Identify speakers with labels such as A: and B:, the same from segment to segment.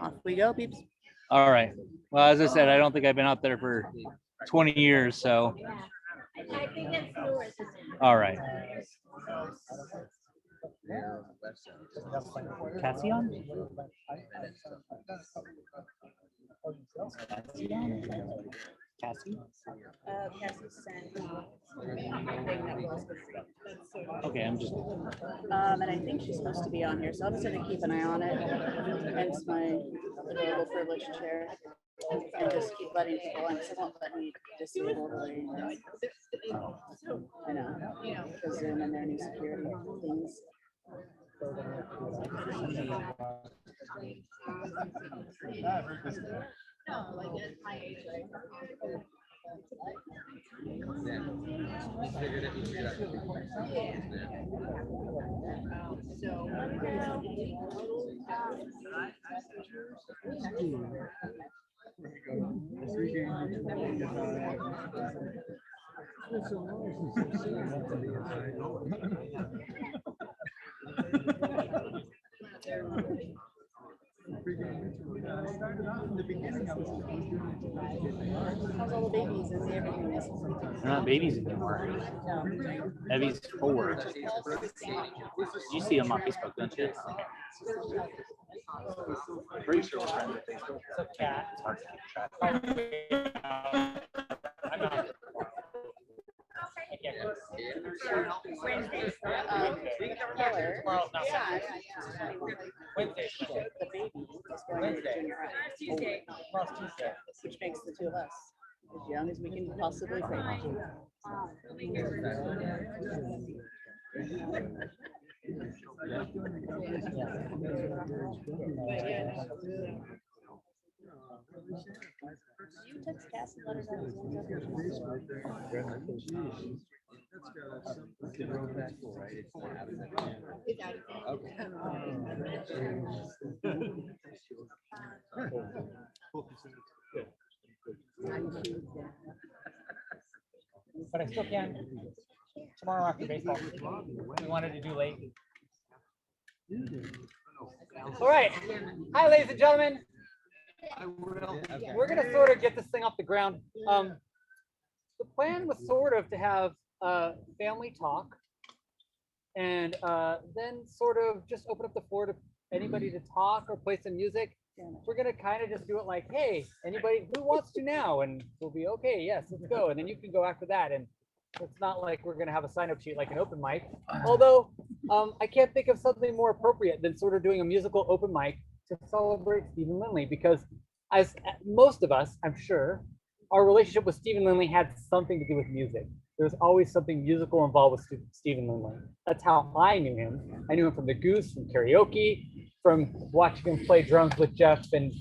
A: Off we go, peeps.
B: All right. Well, as I said, I don't think I've been out there for 20 years, so.
C: I think it's Lewis.
B: All right. Cassion? Cassie?
A: Cassie sent thing that was
B: Okay, I'm just.
A: and I think she's supposed to be on here, so I'll just have to keep an eye on it. Hence my available privilege chair. And just keep letting people in, because it won't let me disable the I know, the Zoom and their new security things.
C: No, like at my age, right?
A: How's all the babies and everything?
B: They're not babies anymore. Evie's 4. You see them on Facebook, don't you? Pretty sure we're friends with Facebook. It's a cat. It's hard to keep track. I'm not.
A: Keller,
B: Tomorrow's not
A: yeah,
B: Wednesday.
A: the baby is going to junior high.
B: Tuesday. Tomorrow's Tuesday.
A: Which makes the two of us as young as we can possibly be. You text Cass and let her
B: But I still can. Tomorrow after baseball. We wanted to do late. All right. Hi, ladies and gentlemen. We're going to sort of get this thing off the ground. The plan was sort of to have family talk and then sort of just open up the floor to anybody to talk or play some music. We're going to kind of just do it like, hey, anybody who wants to now? And we'll be, okay, yes, let's go. And then you can go after that. And it's not like we're going to have a sign-up sheet like an open mic. Although I can't think of something more appropriate than sort of doing a musical open mic to celebrate Stephen Lindley, because as most of us, I'm sure, our relationship with Stephen Lindley had something to do with music. There's always something musical involved with Stephen Lindley. That's how I knew him. I knew him from the Goose, from karaoke, from watching him play drums with Jeff and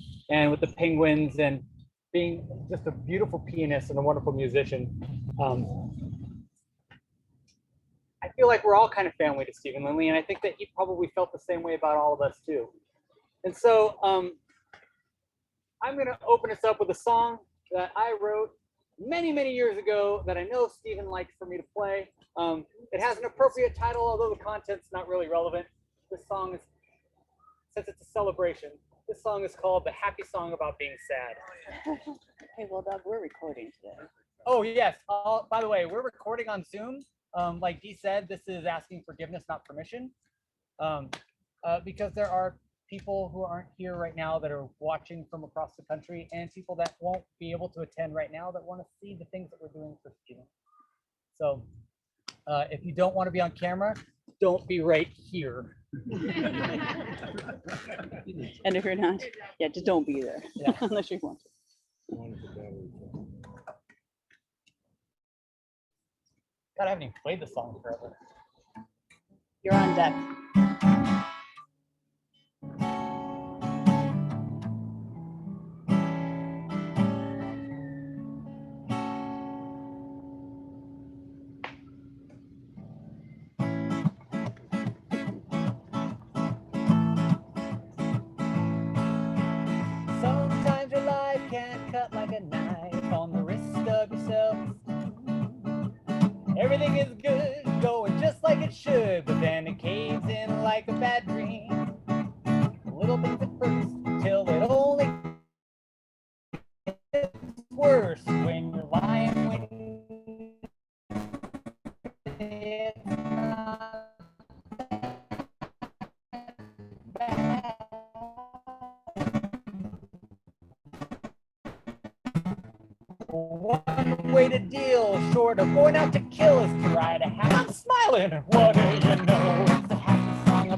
B: with the Penguins, and being just a beautiful pianist and a wonderful musician. I feel like we're all kind of family to Stephen Lindley, and I think that he probably felt the same way about all of us too. And so I'm going to open us up with a song that I wrote many, many years ago that I know Stephen likes for me to play. It has an appropriate title, although the content's not really relevant. This song is, since it's a celebration, this song is called The Happy Song About Being Sad.
A: Hey, well, Doug, we're recording today.
B: Oh, yes. By the way, we're recording on Zoom. Like Dee said, this is asking forgiveness, not permission. Because there are people who aren't here right now that are watching from across the country, and people that won't be able to attend right now that want to see the things that we're doing for Stephen. So if you don't want to be on camera, don't be right here.
A: And if you're not, yeah, just don't be there,
B: Yeah.
A: unless you want to.
B: God, I haven't even played the song forever.
A: You're on deck.
B: Sometimes your life can cut like a knife on the wrist of yourself. Everything is good, going just like it should, but then it caves in like a bad dream. Little things at first, till it One way to deal short of going out to kill is to try to have I'm smiling. What do you know? It's a happy song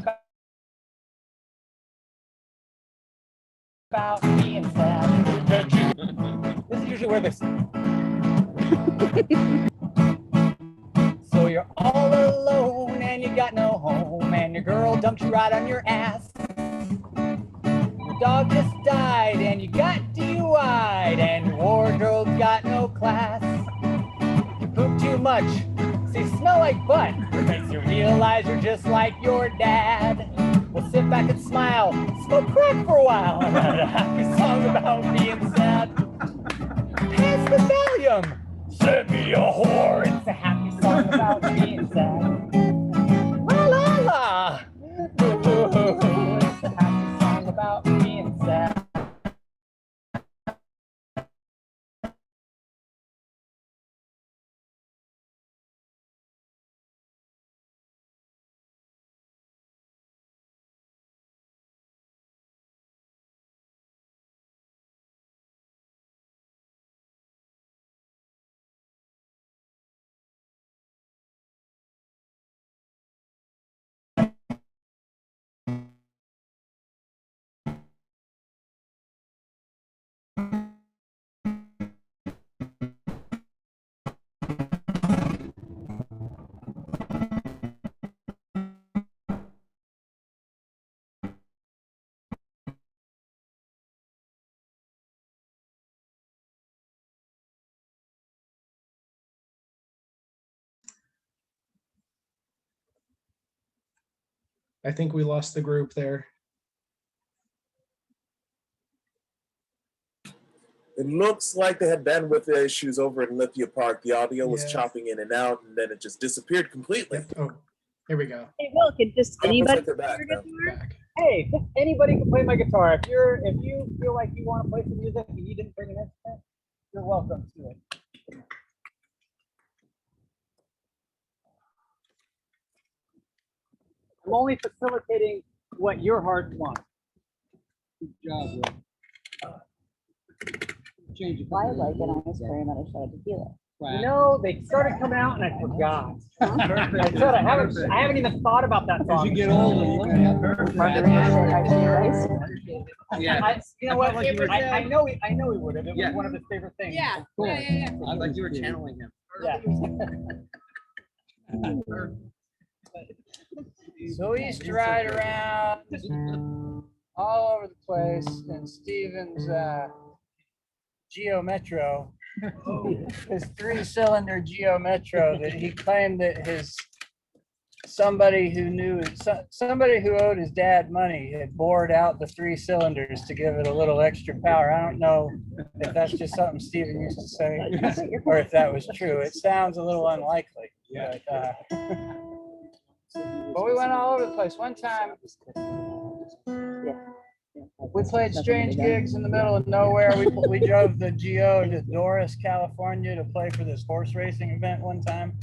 B: about being sad. This is usually where this. So you're all alone and you got no home and your girl dumped you right on your ass. Your dog just died and you got DUI'd and your wardrobe got no class. You poop too much, so you smell like butt. Makes you realize you're just like your dad. Well, sit back and smile, smoke crack for a while, and write a happy song about being sad. Pass the Valium, send me a whore. It's a happy song about being sad. La la la. It's a happy song about being sad.
D: I think we lost the group there.
E: It looks like they had bandwidth issues over in Lithia Park. The audio was
D: Yeah.
E: chopping in and out, and then it just disappeared completely.
D: Yep. Oh, here we go.
A: Hey, Will, can just
E: Oh, looks
A: anybody
E: like they're back
A: play
E: now.
A: your guitar?
D: Back.
B: Hey, anybody can play my guitar. If you feel like you want to play some music and you didn't bring an instrument, you're welcome to it. I'm only facilitating what your heart wants. Good job, Will. Change it.
A: I like an ice cream and a shot of tequila.
B: You know, they started coming out and I forgot. I said I haven't even thought about that song.
F: As you get older, you can have
B: Yeah. You know what?
F: I felt like you were-
B: I know he would have. It was
F: Yeah.
B: one of his favorite things.
C: Yeah.
F: Cool.
C: Yeah, yeah,
F: I like you were channeling him.
B: Yeah. So we used to ride around all over the place in Steven's Geo Metro, his 3-cylinder Geo Metro that he claimed that somebody who owed his dad money had bored out the 3 cylinders to give it a little extra power. I don't know if that's just something Steven used to say or if that was true. It sounds a little unlikely.
D: Yeah.
B: But we went all over the place. One time, we played strange gigs in the middle of nowhere. We drove the Geo to Doris, California to play for this horse racing event one time.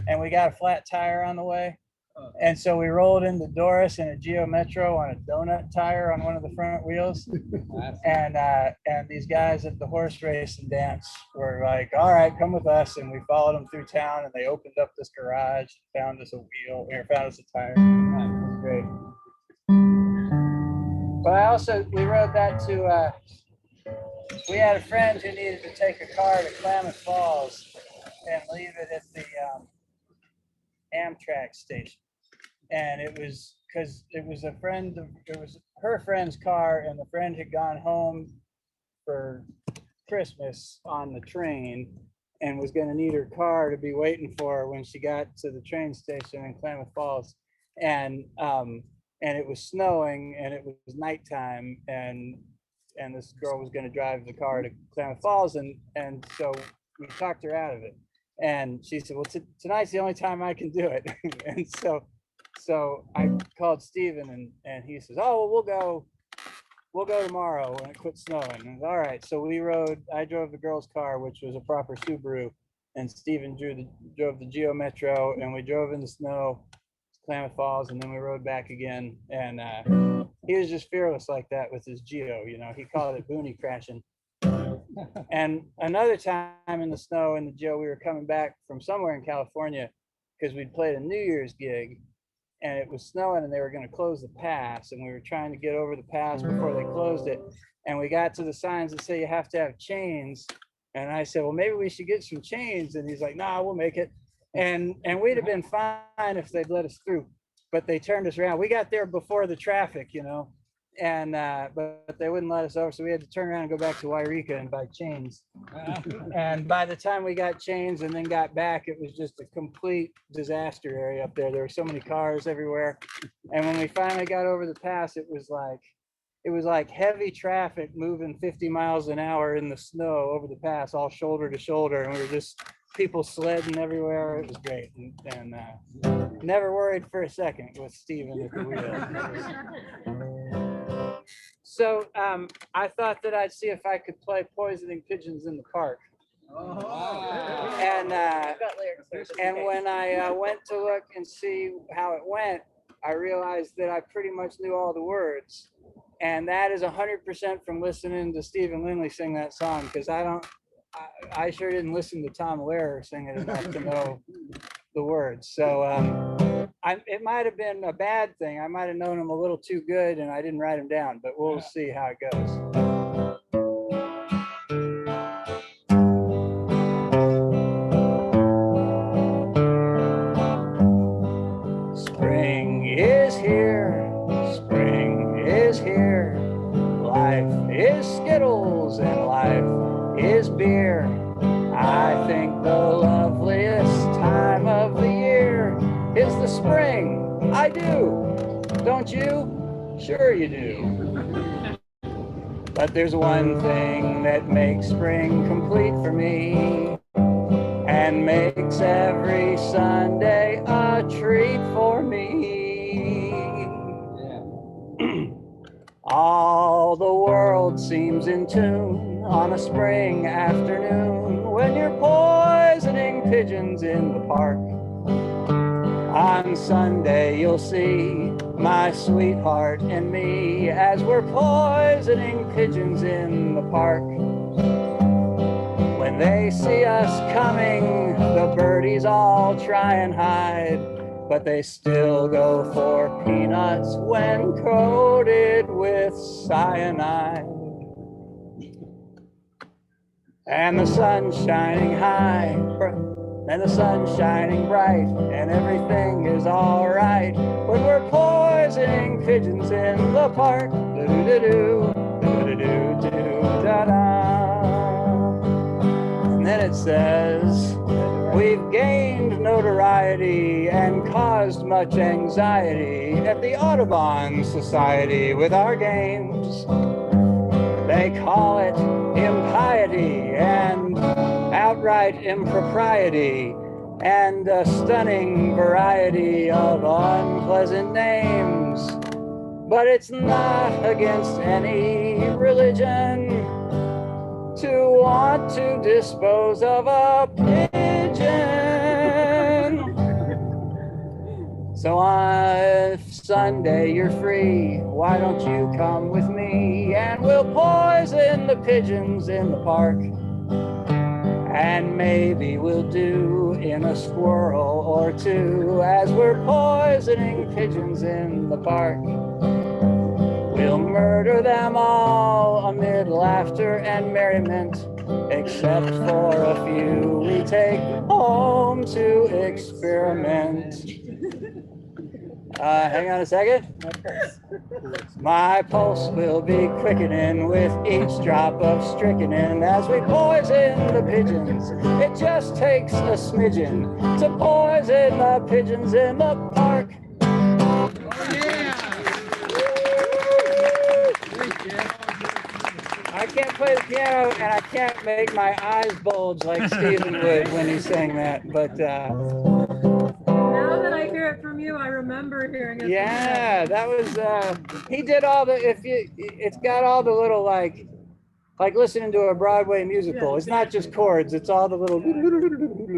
B: And we got a flat tire on the way. And so we rolled into Doris in a Geo Metro on a donut tire on one of the front wheels. And these guys at the horse racing dance were like, all right, come with us. And we followed them through town and they opened up this garage, found us a wheel, or found us a tire. It was great. But we rode that to, we had a friend who needed to take a car to Klamath Falls and leave it at the Amtrak station. And it was because it was her friend's car, and the friend had gone home for Christmas on the train and was going to need her car to be waiting for her when she got to the train station in Klamath Falls. And it was snowing and it was nighttime, and this girl was going to drive the car to Klamath Falls, and so we talked her out of it. And she said, well, tonight's the only time I can do it. And so I called Steven and he says, oh, well, we'll go tomorrow when it quits snowing. And all right. So I drove the girl's car, which was a proper Subaru, and Steven drove the Geo Metro, and we drove in the snow to Klamath Falls, and then we rode back again. And he was just fearless like that with his Geo, he called it boonie crashing.
G: And another time in the snow in the Joe, we were coming back from somewhere in California because we'd played a New Year's gig and it was snowing and they were going to close the pass and we were trying to get over the pass before they closed it. And we got to the signs that say you have to have chains. And I said, well, maybe we should get some chains. And he's like, nah, we'll make it. And we'd have been fine if they'd let us through, but they turned us around. We got there before the traffic, you know, and but they wouldn't let us over. So we had to turn around and go back to Wairika and buy chains. And by the time we got chains and then got back, it was just a complete disaster area up there. There were so many cars everywhere. And when we finally got over the pass, it was like heavy traffic moving 50 miles an hour in the snow over the pass, all shoulder to shoulder. And we were just people sledding everywhere. It was great. And never worried for a second with Steven at the wheel. So I thought that I'd see if I could play Poisoning Pigeons in the Park. And when I went to look and see how it went, I realized that I pretty much knew all the words. And that is 100% from listening to Stephen Lindley sing that song, because I sure didn't listen to Tom Lehrer sing it enough to know the words. So it might have been a bad thing. I might have known him a little too good and I didn't write him down, but we'll see how it goes. Spring is here, spring is here. Life is Skittles and life is beer. I think the loveliest time of the year is the spring. I do, don't you? Sure you do. But there's one thing that makes spring complete for me and makes every Sunday a treat for me. All the world seems in tune on a spring afternoon when you're poisoning pigeons in the park. On Sunday you'll see my sweetheart and me as we're poisoning pigeons in the park. When they see us coming, the birdies all try and hide, but they still go for peanuts when coated with cyanide. And the sun's shining high, and the sun's shining bright, and everything is all right when we're poisoning pigeons in the park. Do-do-do-do, do-do-do-do, da-da. And then it says, we've gained notoriety and caused much anxiety at the Audubon Society with our games. They call it impiety and outright impropriety and a stunning variety of unpleasant names. But it's not against any religion to want to dispose of a pigeon. So on Sunday you're free, why don't you come with me and we'll poison the pigeons in the park. And maybe we'll do in a squirrel or two as we're poisoning pigeons in the park. We'll murder them all amid laughter and merriment, except for a few we take home to experiment. Hang on a second. My pulse will be quickening with each drop of strychnine as we poison the pigeons. It just takes a smidgen to poison the pigeons in the park. I can't play the piano and I can't make my eyes bulge like Stephen would when he sang that, but
H: now that I hear it from you, I remember hearing it.
G: yeah, that was he did all the it's got all the little like listening to a Broadway musical. It's not just chords, it's all the little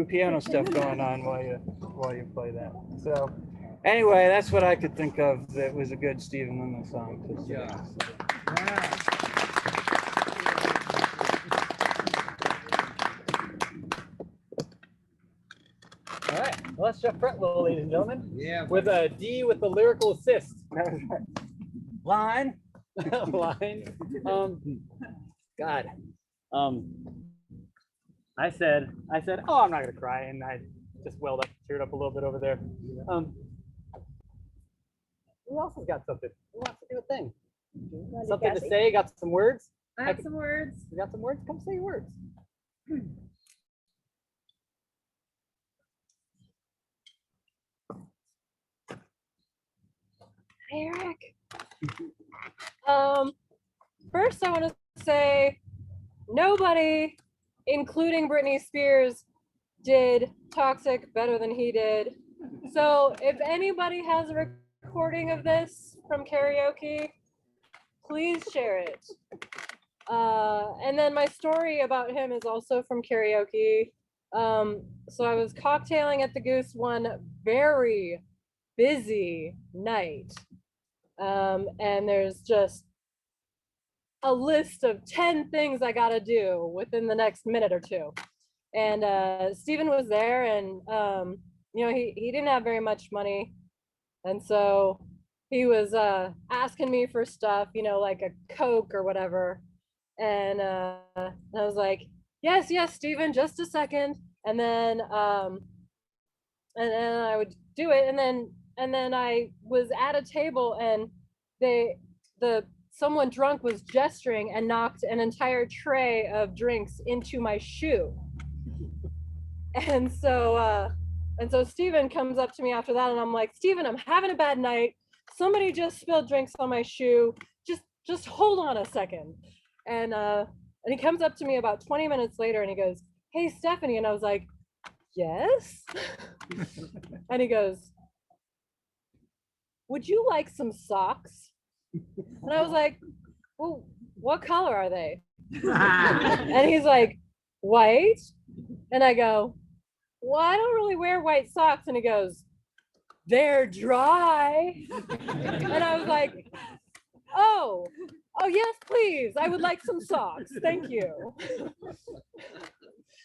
G: piano stuff going on while you play that. So anyway, that's what I could think of that was a good Stephen Lindley song.
F: Yeah.
B: Bless Jeff Pretlow, ladies and gentlemen.
F: Yeah.
B: With a D with the lyrical assist.
G: Line.
B: Line. God. I said, oh, I'm not gonna cry, and I just welled up, teared up a little bit over there. Who else has got something? Who wants to do a thing? Something to say? Got some words?
H: I have some words.
B: You got some words? Come say your words.
H: Hey, Eric. First I want to say nobody, including Britney Spears, did Toxic better than he did. So if anybody has a recording of this from karaoke, please share it. And then my story about him is also from karaoke. So I was cocktailing at the Goose one very busy night. And there's just a list of 10 things I gotta do within the next minute or two. And Stephen was there, and you know, he didn't have very much money. And so he was asking me for stuff, you know, like a Coke or whatever. And I was like, yes, Stephen, just a second. And then I would do it, and then I was at a table, and someone drunk was gesturing and knocked an entire tray of drinks into my shoe. And so Stephen comes up to me after that, and I'm like, Stephen, I'm having a bad night. Somebody just spilled drinks on my shoe. Just hold on a second. And he comes up to me about 20 minutes later, and he goes, hey, Stephanie. And I was like, yes. And he goes, would you like some socks? And I was like, well, what color are they? And he's like, white. And I go, well, I don't really wear white socks. And he goes, they're dry. And I was like, oh yes, please, I would like some socks, thank you.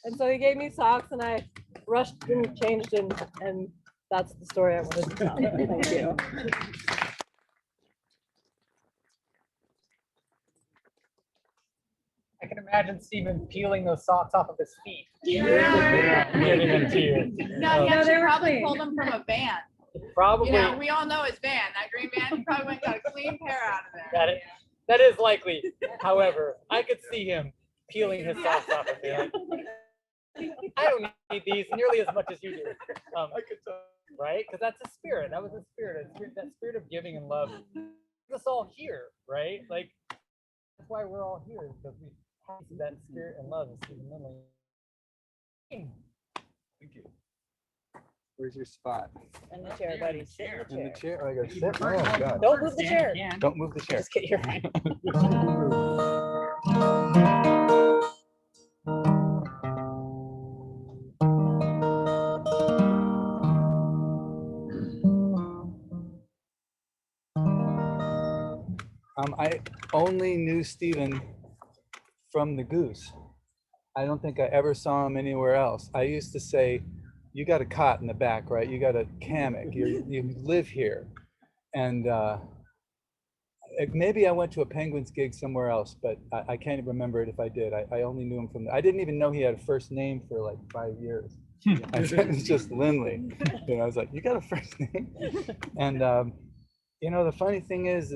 H: And so he gave me socks, and I rushed and changed, and that's the story I wanted to tell. Thank you.
B: I can imagine Stephen peeling those socks off of his feet.
C: Yeah.
B: Giving them to you.
C: No, he
H: No, they
C: actually
H: were
C: probably
H: clean.
C: pulled them from a van.
B: Probably.
C: You know, we all know his van, that green van. He probably went and got a clean pair out of there.
B: That is likely. However, I could see him peeling his socks off of me. Like, I don't need these nearly as much as you do. Right? Because that's a spirit. That was a spirit. That spirit of giving and love. Us all here, right? Like, that's why we're all here, because we have that spirit and love of Stephen Lindley.
G: Thank you. Where's your spot?
A: In the chair, buddy. Sit in
G: In
A: the
G: the
A: chair.
G: chair? Oh, I gotta sit? Oh, God.
A: Don't move the chair.
G: Don't move the chair.
A: Just get your right.
G: I only knew Stephen from the Goose. I don't think I ever saw him anywhere else. I used to say, you got a cot in the back, right? You got a hammock, you live here. And maybe I went to a Penguins gig somewhere else, but I can't even remember it if I did. I only knew him from, I didn't even know he had a first name for like 5 years. I said, it's just Lindley. You know, I was like, you got a first name? And you know, the funny thing is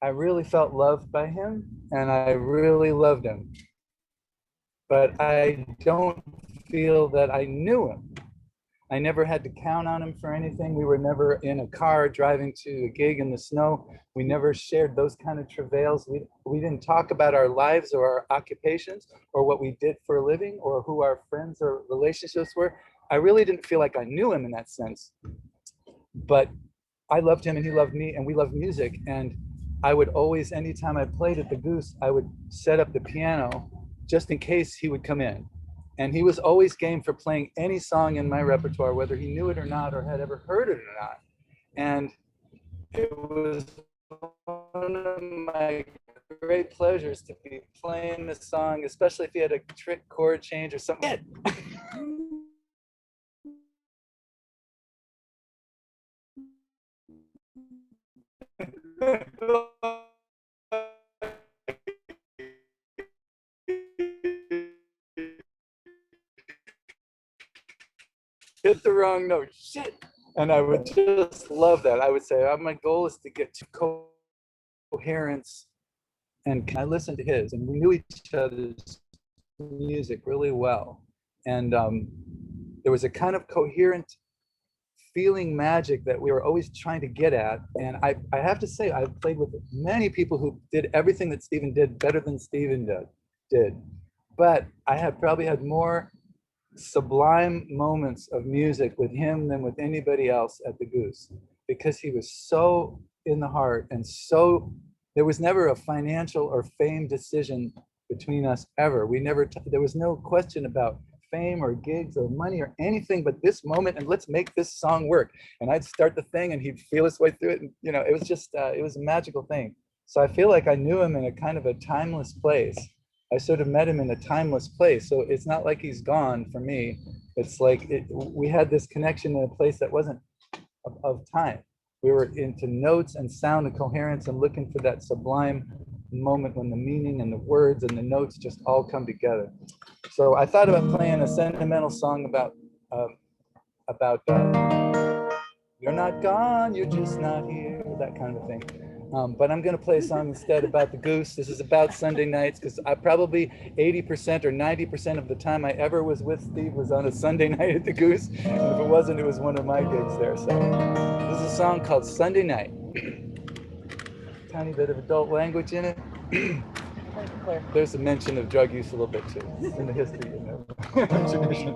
G: I really felt loved by him, and I really loved him. But I don't feel that I knew him. I never had to count on him for anything. We were never in a car driving to a gig in the snow. We never shared those kind of travails. We didn't talk about our lives or our occupations or what we did for a living or who our friends or relationships were. I really didn't feel like I knew him in that sense. But I loved him and he loved me, and we loved music. And I would always, anytime I played at the Goose, I would set up the piano just in case he would come in. And he was always game for playing any song in my repertoire, whether he knew it or not, or had ever heard it or not. And it was one of my great pleasures to be playing the song, especially if he had a trick chord change or something. Hit the wrong note, shit. And I would just love that. I would say, my goal is to get to coherence. And I listened to his, and we knew each other's music really well. And there was a kind of coherent feeling magic that we were always trying to get at. And I have to say, I've played with many people who did everything that Stephen did better than Stephen did. But I have probably had more sublime moments of music with him than with anybody else at the Goose, because he was so in the heart, and so there was never a financial or fame decision between us ever. We never, there was no question about fame or gigs or money or anything but this moment, and let's make this song work. And I'd start the thing and he'd feel his way through it. And, you know, it was just, it was a magical thing. So I feel like I knew him in a kind of a timeless place. I sort of met him in a timeless place. So it's not like he's gone for me. It's like we had this connection in a place that wasn't of time. We were into notes and sound and coherence and looking for that sublime moment when the meaning and the words and the notes just all come together. So I thought about playing a sentimental song about you're not gone, you're just not here, that kind of thing. But I'm going to play a song instead about the Goose. This is about Sunday nights, because I probably 80% or 90% of the time I ever was with Steve was on a Sunday night at the Goose. And if it wasn't, it was one of my gigs there. So this is a song called Sunday Night. Tiny bit of adult language in it. There's a mention of drug use a little bit too in the history, you know, tradition.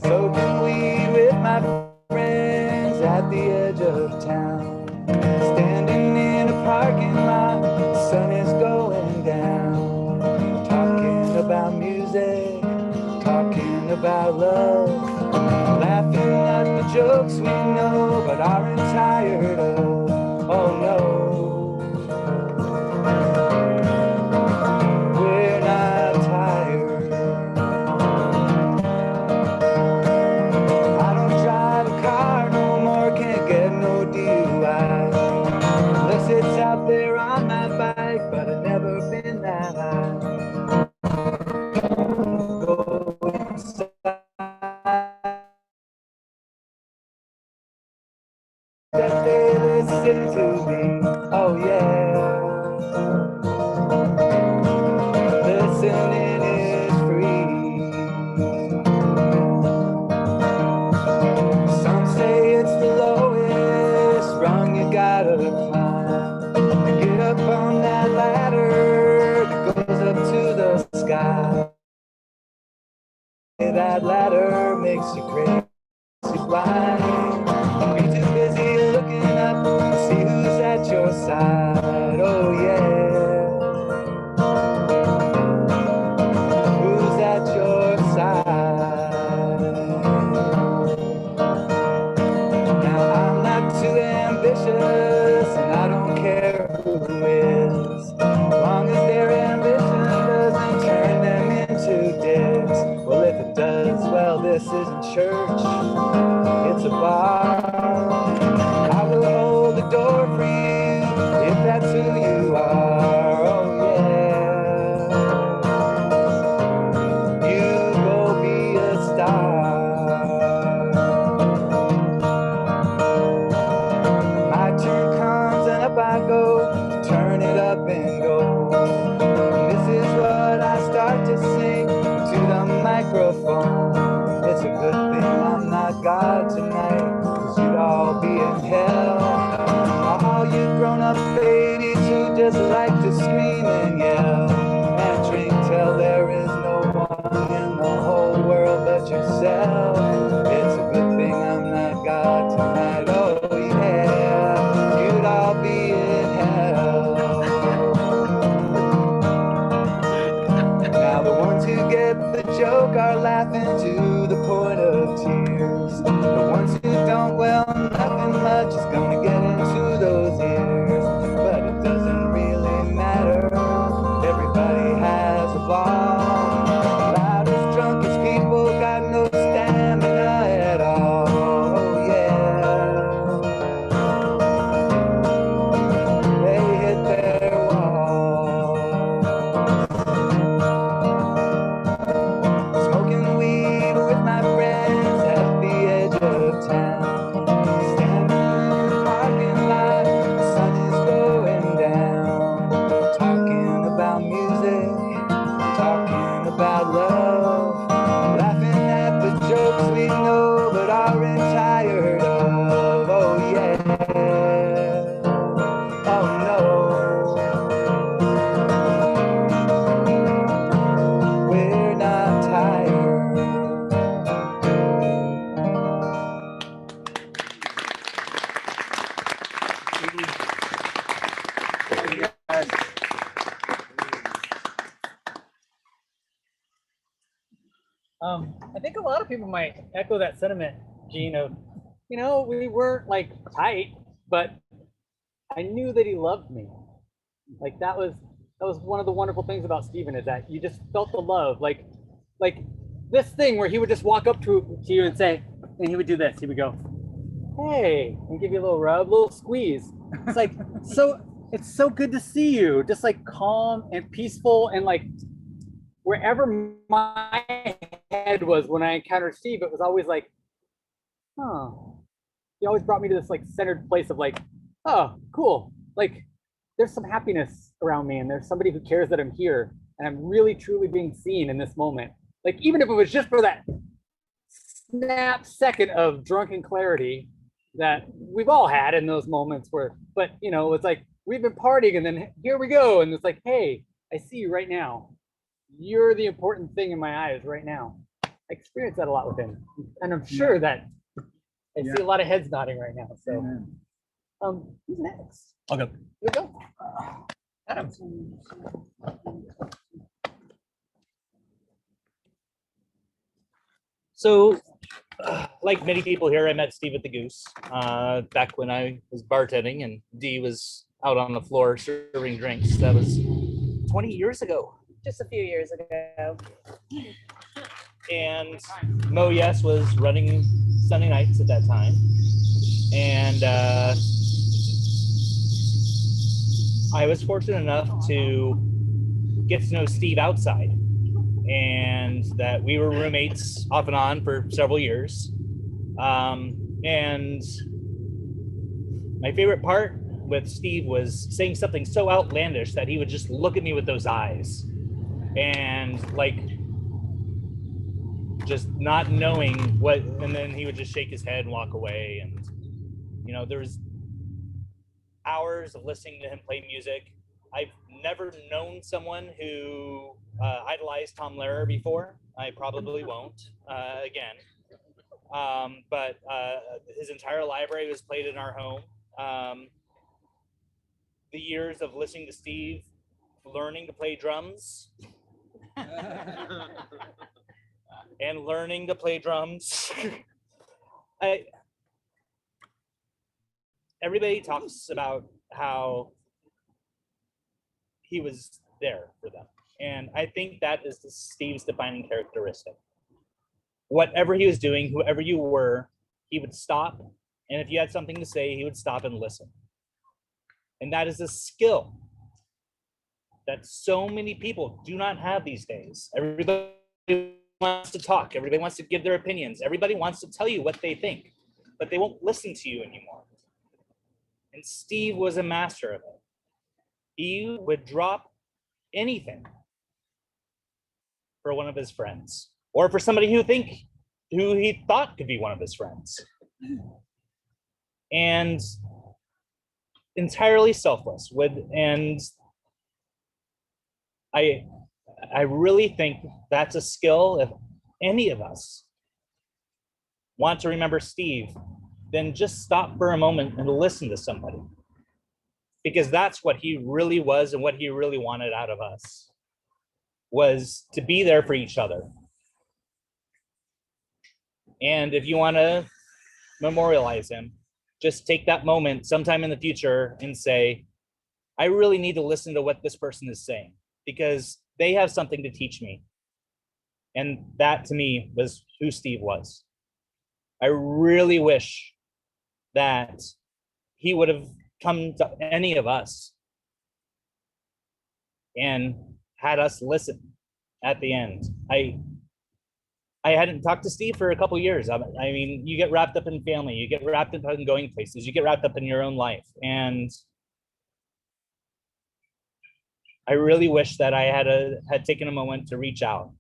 G: Smoking weed with my friends at the edge of town. Standing in a parking lot, the sun is going down. Talking about music, talking about love. Laughing at the jokes we know but aren't tired of. Oh no, we're not tired. It's out there on my bike, but I've never been that high. Go inside. That they listen to me. Oh yeah. Listening is free. Some say it's the lowest rung you gotta climb. Get up on that ladder that goes up to the sky. That ladder makes you crazy blind. Don't be too busy looking up and see who's at your side. Oh yeah, who's at your side? Now I'm not too ambitious, and I don't care who is, as long as their ambition doesn't turn them into dicks. Well, if it does, well, this isn't church, it's a bar. I will hold the door for you if that's who you are. Oh yeah, you go be a star. My turn comes and up I go, turn it up and go. This is what I start to sing to the microphone. It's a good thing I'm not God tonight, 'cause you'd all be in hell. All you grown-up ladies who just like to scream and yell and drink till there is no one in the whole world but yourself. It's a good Nothing much is gonna get into those ears, but it doesn't really matter. Everybody has a ball. Loudest, drunkest people got no stamina at all. Oh, yeah. They hit their wall. Smoking weed with my friends at the edge of town. Standing in the parking lot, the sun is going down. Talking about music, talking about love. Laughing at the jokes we know but aren't tired of. Oh yeah. Oh no. We're not tired.
B: I think a lot of people might echo that sentiment, Gene, of, we weren't like tight, but I knew that he loved me. Like that was one of the wonderful things about Steven, is that you just felt the love. Like this thing where he would just walk up to you and say, and he would do this, he would go, hey, and give you a little rub, a little squeeze. It's like, it's so good to see you, just like calm and peaceful, and like wherever my head was when I encountered Steve, it was always like, oh, he always brought me to this like centered place of like, oh, cool. Like there's some happiness around me, and there's somebody who cares that I'm here, and I'm really truly being seen in this moment. Like even if it was just for that snap second of drunken clarity that we've all had in those moments where, but it's like we've been partying and then here we go, and it's like, hey, I see you right now. You're the important thing in my eyes right now. I experience that a lot with him, and I'm sure that I see a lot of heads nodding right now. So, who's next?
F: I'll go.
B: Here we go.
F: Adam. So, like many people here, I met Steve at the Goose back when I was bartending and Dee was out on the floor serving drinks. That was 20 years ago.
A: Just a few years ago.
F: And Mo Yes was running Sunday nights at that time. And I was fortunate enough to get to know Steve outside, and that we were roommates off and on for several years. And my favorite part with Steve was saying something so outlandish that he would just look at me with those eyes and like just not knowing what, and then he would just shake his head and walk away. And there was hours of listening to him play music. I've never known someone who idolized Tom Lehrer before. I probably won't again. But his entire library was played in our home. The years of listening to Steve, learning to play drums, and learning to play drums. Everybody talks about how he was there for them. And I think that is Steve's defining characteristic. Whatever he was doing, whoever you were, he would stop. And if you had something to say, he would stop and listen. And that is a skill that so many people do not have these days. Everybody wants to talk. Everybody wants to give their opinions. Everybody wants to tell you what they think, but they won't listen to you anymore. And Steve was a master of it. He would drop anything for one of his friends, or for somebody who he thought could be one of his friends. And entirely selfless. And I really think that's a skill. If any of us want to remember Steve, then just stop for a moment and listen to somebody, because that's what he really was, and what he really wanted out of us was to be there for each other. And if you want to memorialize him, just take that moment sometime in the future and say, I really need to listen to what this person is saying because they have something to teach me. And that to me was who Steve was. I really wish that he would have come to any of us and had us listen at the end. I hadn't talked to Steve for a couple of years. I mean, you get wrapped up in family, you get wrapped up in going places, you get wrapped up in your own life. And I really wish that I had taken a moment to reach out,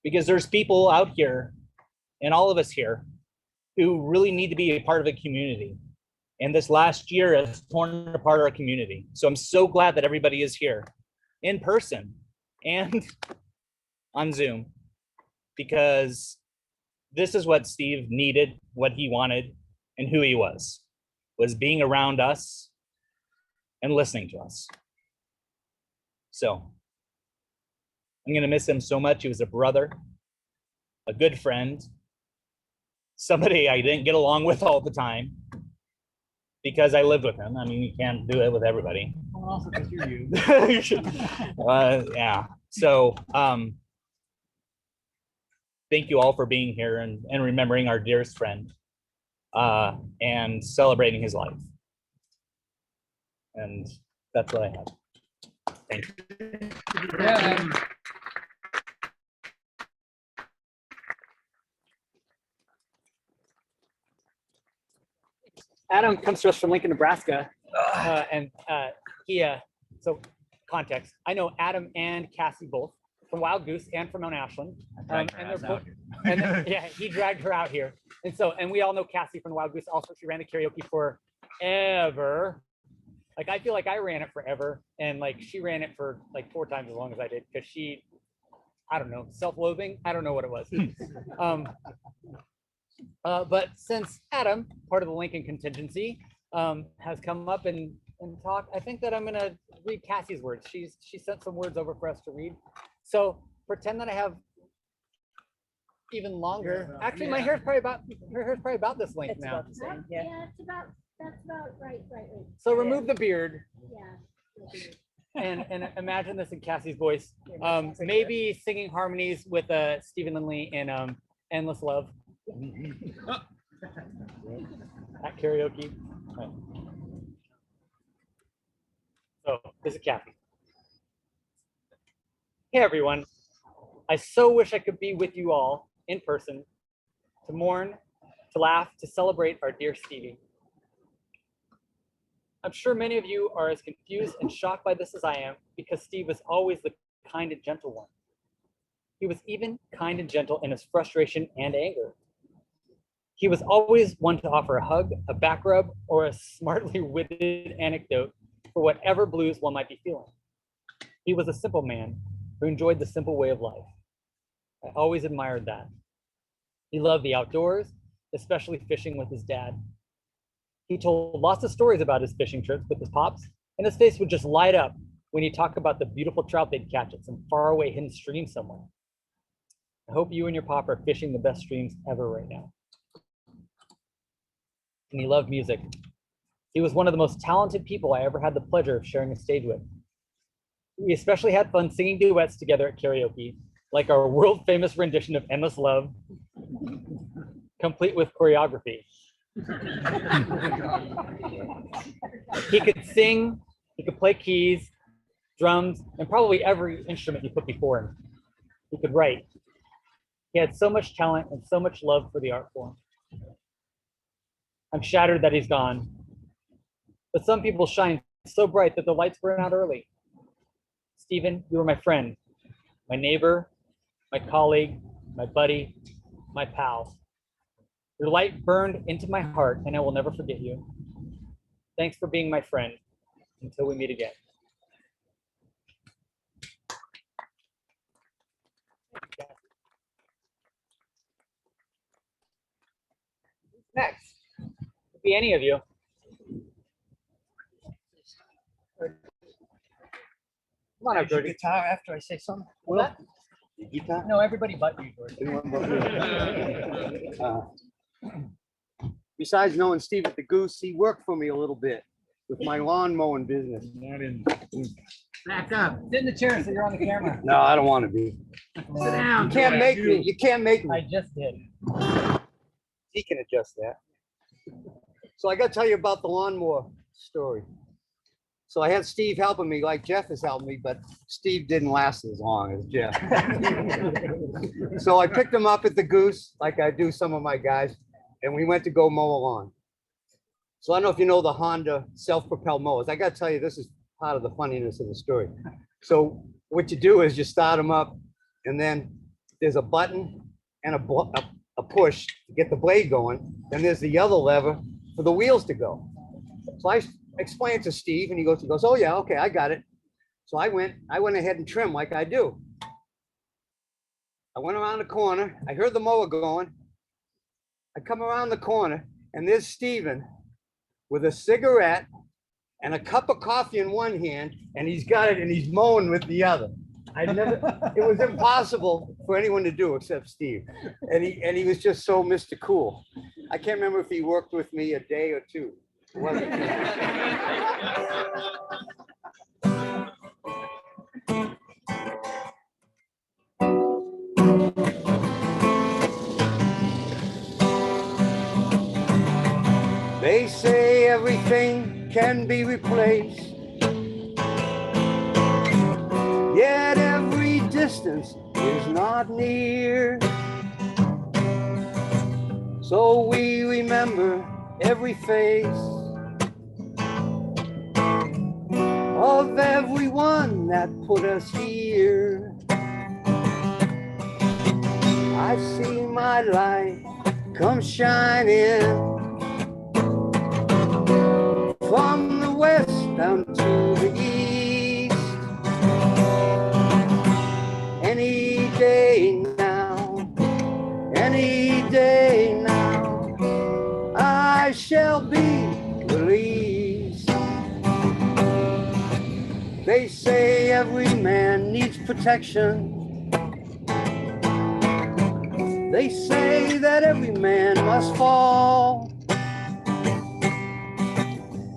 F: because there's people out here and all of us here who really need to be a part of a community. And this last year has torn apart our community. So I'm so glad that everybody is here in person and on Zoom, because this is what Steve needed, what he wanted, and who he was being around us and listening to us. So I'm gonna miss him so much. He was a brother, a good friend, somebody I didn't get along with all the time because I lived with him. I mean, you can't do it with everybody.
B: Also, because you're you.
F: Yeah. So thank you all for being here and remembering our dearest friend and celebrating his life. And that's what I have. Thank you.
B: Yeah. Adam comes to us from Lincoln, Nebraska, and so context. I know Adam and Cassie both from Wild Goose and from Mount Ashland, and they're both. And yeah, he dragged her out here, and we all know Cassie from Wild Goose. Also, she ran the karaoke forever. Like I feel like I ran it forever, and like she ran it for like 4 times as long as I did, because she, I don't know, self-loathing. I don't know what it was. But since Adam, part of the Lincoln contingency, has come up and talked, I think that I'm gonna read Cassie's words. She sent some words over for us to read. So pretend that I have even longer. Actually, my hair's probably about this length
A: It's
B: now.
A: about the same, yeah.
I: Yeah, that's about right.
B: So remove the beard
I: Yeah.
B: and imagine this in Cassie's voice. Maybe singing harmonies with Stephen Lindley in Endless Love. At karaoke. Right. So this is Kathy. Hey everyone. I so wish I could be with you all in person to mourn, to laugh, to celebrate our dear Stevie. I'm sure many of you are as confused and shocked by this as I am, because Steve was always the kind and gentle one. He was even kind and gentle in his frustration and anger. He was always one to offer a hug, a back rub, or a smartly witted anecdote for whatever blues one might be feeling. He was a simple man who enjoyed the simple way of life. I always admired that. He loved the outdoors, especially fishing with his dad. He told lots of stories about his fishing trips with his pops, and his face would just light up when he talked about the beautiful trout they'd catch at some faraway hidden stream somewhere. I hope you and your pop are fishing the best streams ever right now. And he loved music. He was one of the most talented people I ever had the pleasure of sharing a stage with. We especially had fun singing duets together at karaoke, like our world famous rendition of Endless Love, complete with choreography. He could sing, he could play keys, drums, and probably every instrument you put before him. He could write. He had so much talent and so much love for the art form. I'm shattered that he's gone. But some people shine so bright that the lights burn out early. Stephen, you were my friend, my neighbor, my colleague, my buddy, my pal. Your light burned into my heart, and I will never forget you. Thanks for being my friend. Until we meet again. Next, could be any of you. Come on up, Georgie.
J: Guitar after I say something.
B: Will?
J: Guitar.
B: No, everybody but you, George.
J: besides knowing Steve at the Goose, he worked for me a little bit with my lawn mowing business.
B: Back up. Sit in the chair so you're on the camera.
J: No, I don't want to be.
B: Sit down.
J: You can't make me. You can't make
B: I
J: me.
B: just did.
J: He can adjust that. So I got to tell you about the lawnmower story. So I had Steve helping me, like Jeff has helped me, but Steve didn't last as long as Jeff. So I picked him up at the Goose, like I do some of my guys, and we went to go mow a lawn. So I don't know if you know the Honda self-propelled mowers. I got to tell you, this is part of the funniness of the story. So what you do is you start them up, and then there's a button and a push to get the blade going. Then there's the other lever for the wheels to go. So I explained to Steve, and he goes, oh yeah, okay, I got it. So I went ahead and trimmed like I do. I went around the corner. I heard the mower going. I come around the corner, and there's Steven with a cigarette and a cup of coffee in one hand, and he's got it, and he's mowing with the other. It was impossible for anyone to do except Steve. And he was just so Mr. Cool. I can't remember if he worked with me a day or two. It wasn't too They say everything can be replaced, yet every distance is not near. So we remember every face of everyone that put us here. I see my light come shining from the west down to the east. Any day now, I shall be released. They say every man needs protection. They say that every man must fall.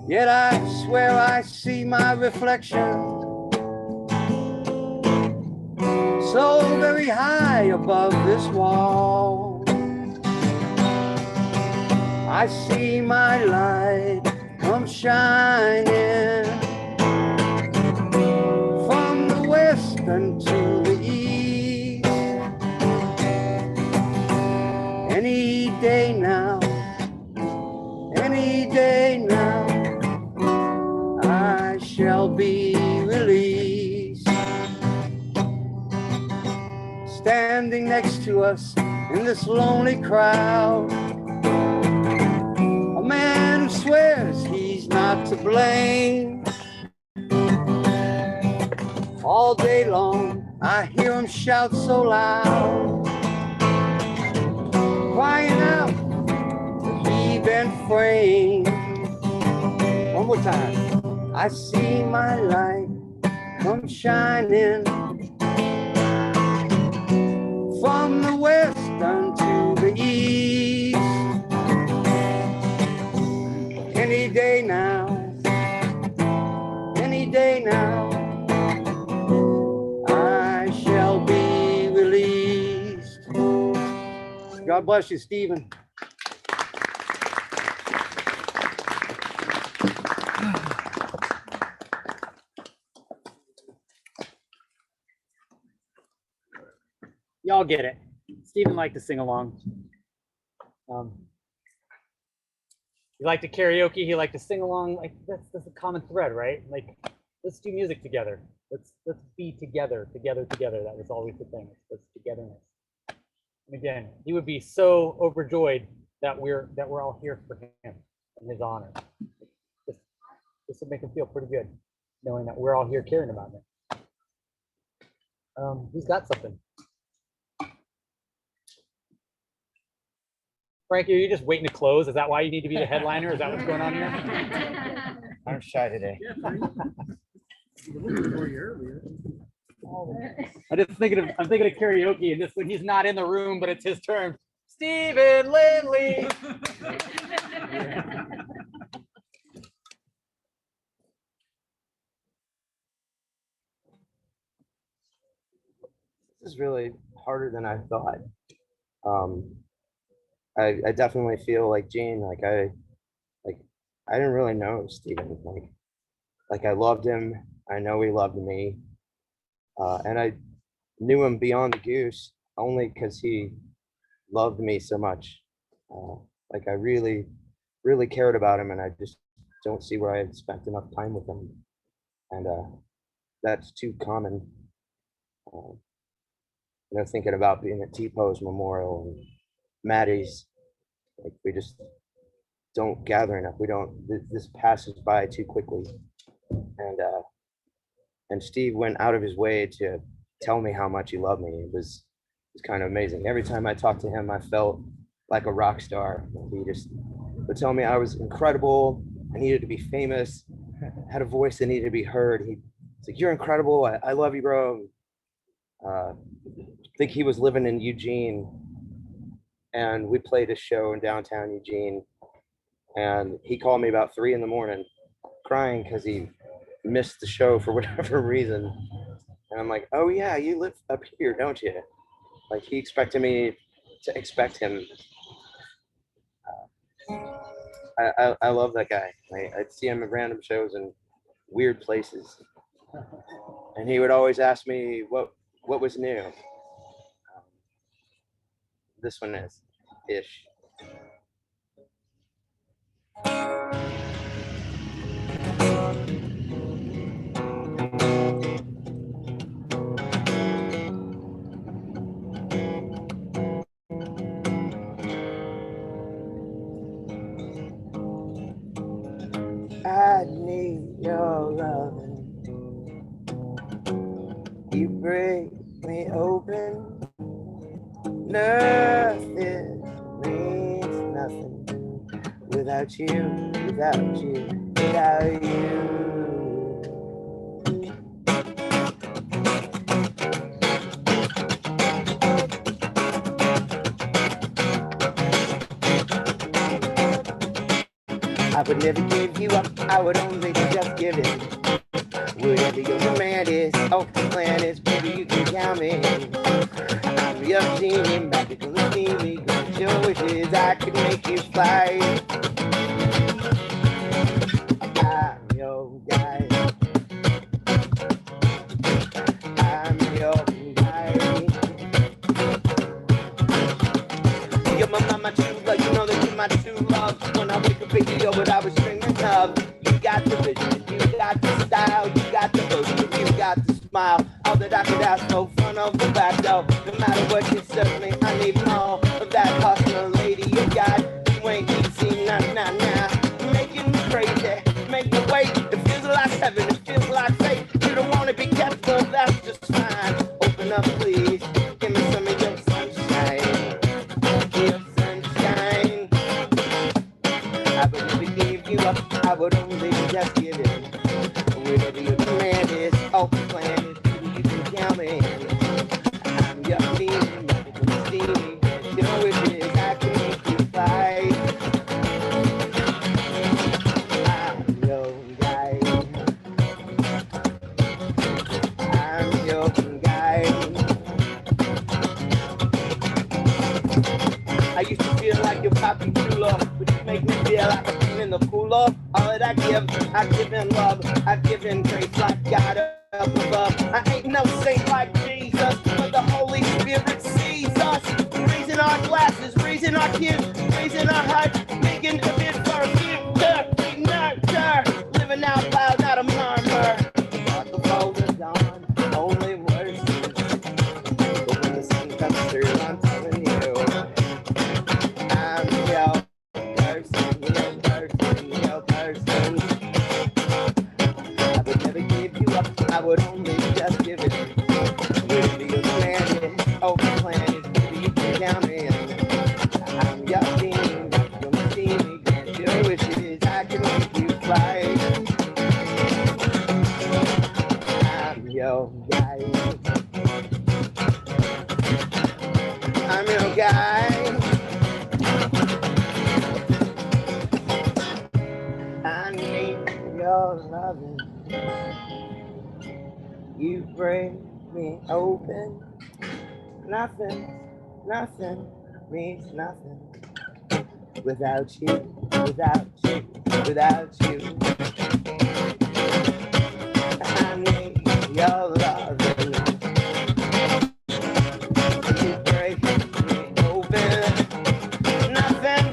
J: Yet I swear I see my reflection so very high above this wall. I see my light come shining from the west unto the east. Any day now, I shall be released. Standing next to us in this lonely crowd, a man who swears he's not to blame. All day long I hear him shout so loud, crying out that he been framed. One more time. I see my light come shining from the west unto the east. Any day now, I shall be released. God bless you, Stephen.
B: Y'all get it. Stephen liked to sing along. He liked to karaoke. He liked to sing along. Like that's a common thread, right? Like let's do music together. Let's be together. That was always the thing. It's togetherness. And again, he would be so overjoyed that we're all here for him in his honor. This would make him feel pretty good, knowing that we're all here caring about him. He's got something. Frankie, are you just waiting to close? Is that why you need to be the headliner? Is that what's going on here?
J: I'm shy today.
B: I'm thinking of karaoke, and this when he's not in the room, but it's his turn. Stephen Lindley.
K: This is really harder than I thought. I definitely feel like Gene, like I didn't really know Steven. Like I loved him. I know he loved me. And I knew him beyond the goose only because he loved me so much. Like I really, really cared about him, and I just don't see where I had spent enough time with him. And that's too common. Thinking about being at T-Po's memorial and Maddie's, like we just don't gather enough. We don't. This passes by too quickly. And Steve went out of his way to tell me how much he loved me. It was kind of amazing. Every time I talked to him, I felt like a rock star. He just would tell me I was incredible. I needed to be famous. Had a voice that needed to be heard. He's like, "You're incredible. I love you, bro." I think he was living in Eugene, and we played a show in downtown Eugene, and he called me about 3 a.m. crying because he missed the show for whatever reason. And I'm like, "Oh yeah, you live up here, don't you?" Like he expected me to expect him. I love that guy. I'd see him at random shows in weird places, and he would always ask me what was new. This one is ish. I need your loving. You break me open. Nothing means nothing without you, without you, without you. I would never give you up, I would only just give it. Whatever your command is, off the planet, baby, you can count me. I'm your genie, magical and steamy. Grant your wishes, I could make you fly. I'm your guy. I'm your guy. You're my mama, true love. You know that you're my true love. When I wake up, baby, you're what I was dreaming of. You got the vision, you got the style, you got the motion, you got the smile. All that I could ask for, front of the back door. No matter what you serve me, I need more of that hustler lady you got. You ain't easy, nah, nah, nah. Making me crazy, make me wait. It feels like heaven, it feels like fate. You don't want to be kept, well, that's just fine. Open up, please. Give me some of your sunshine. Your sunshine. I would never give you up, I would only just give it. Whatever your command is, off the planet, you can count me. I'm your team, I'm steamy. Your wishes, I can make you fly. I'm your guy. I'm your guy. I used to feel like your poppy true love, but you make me feel like I'm in the pool of all that I give in love, I give in grace like God up above. I ain't no saint like Jesus, but the Holy Spirit sees us, raising our glasses, raising our kids, raising our hearts, making a bid for a future, we nurture, living out loud, not a murmur. Thought the world is gone, only worse. But when the sun comes through, I'm telling you, I'm your person, your person, your person. I would never give you up, I would only just give it. Whatever your plan is, open planet, baby, you can count me. I'm your team, you'll see me, grant your wishes, I can make you fly. I'm your guy. I'm your guy. your loving. You break me open. Nothing means nothing without you, without you, without you. I need your loving. You break me open. Nothing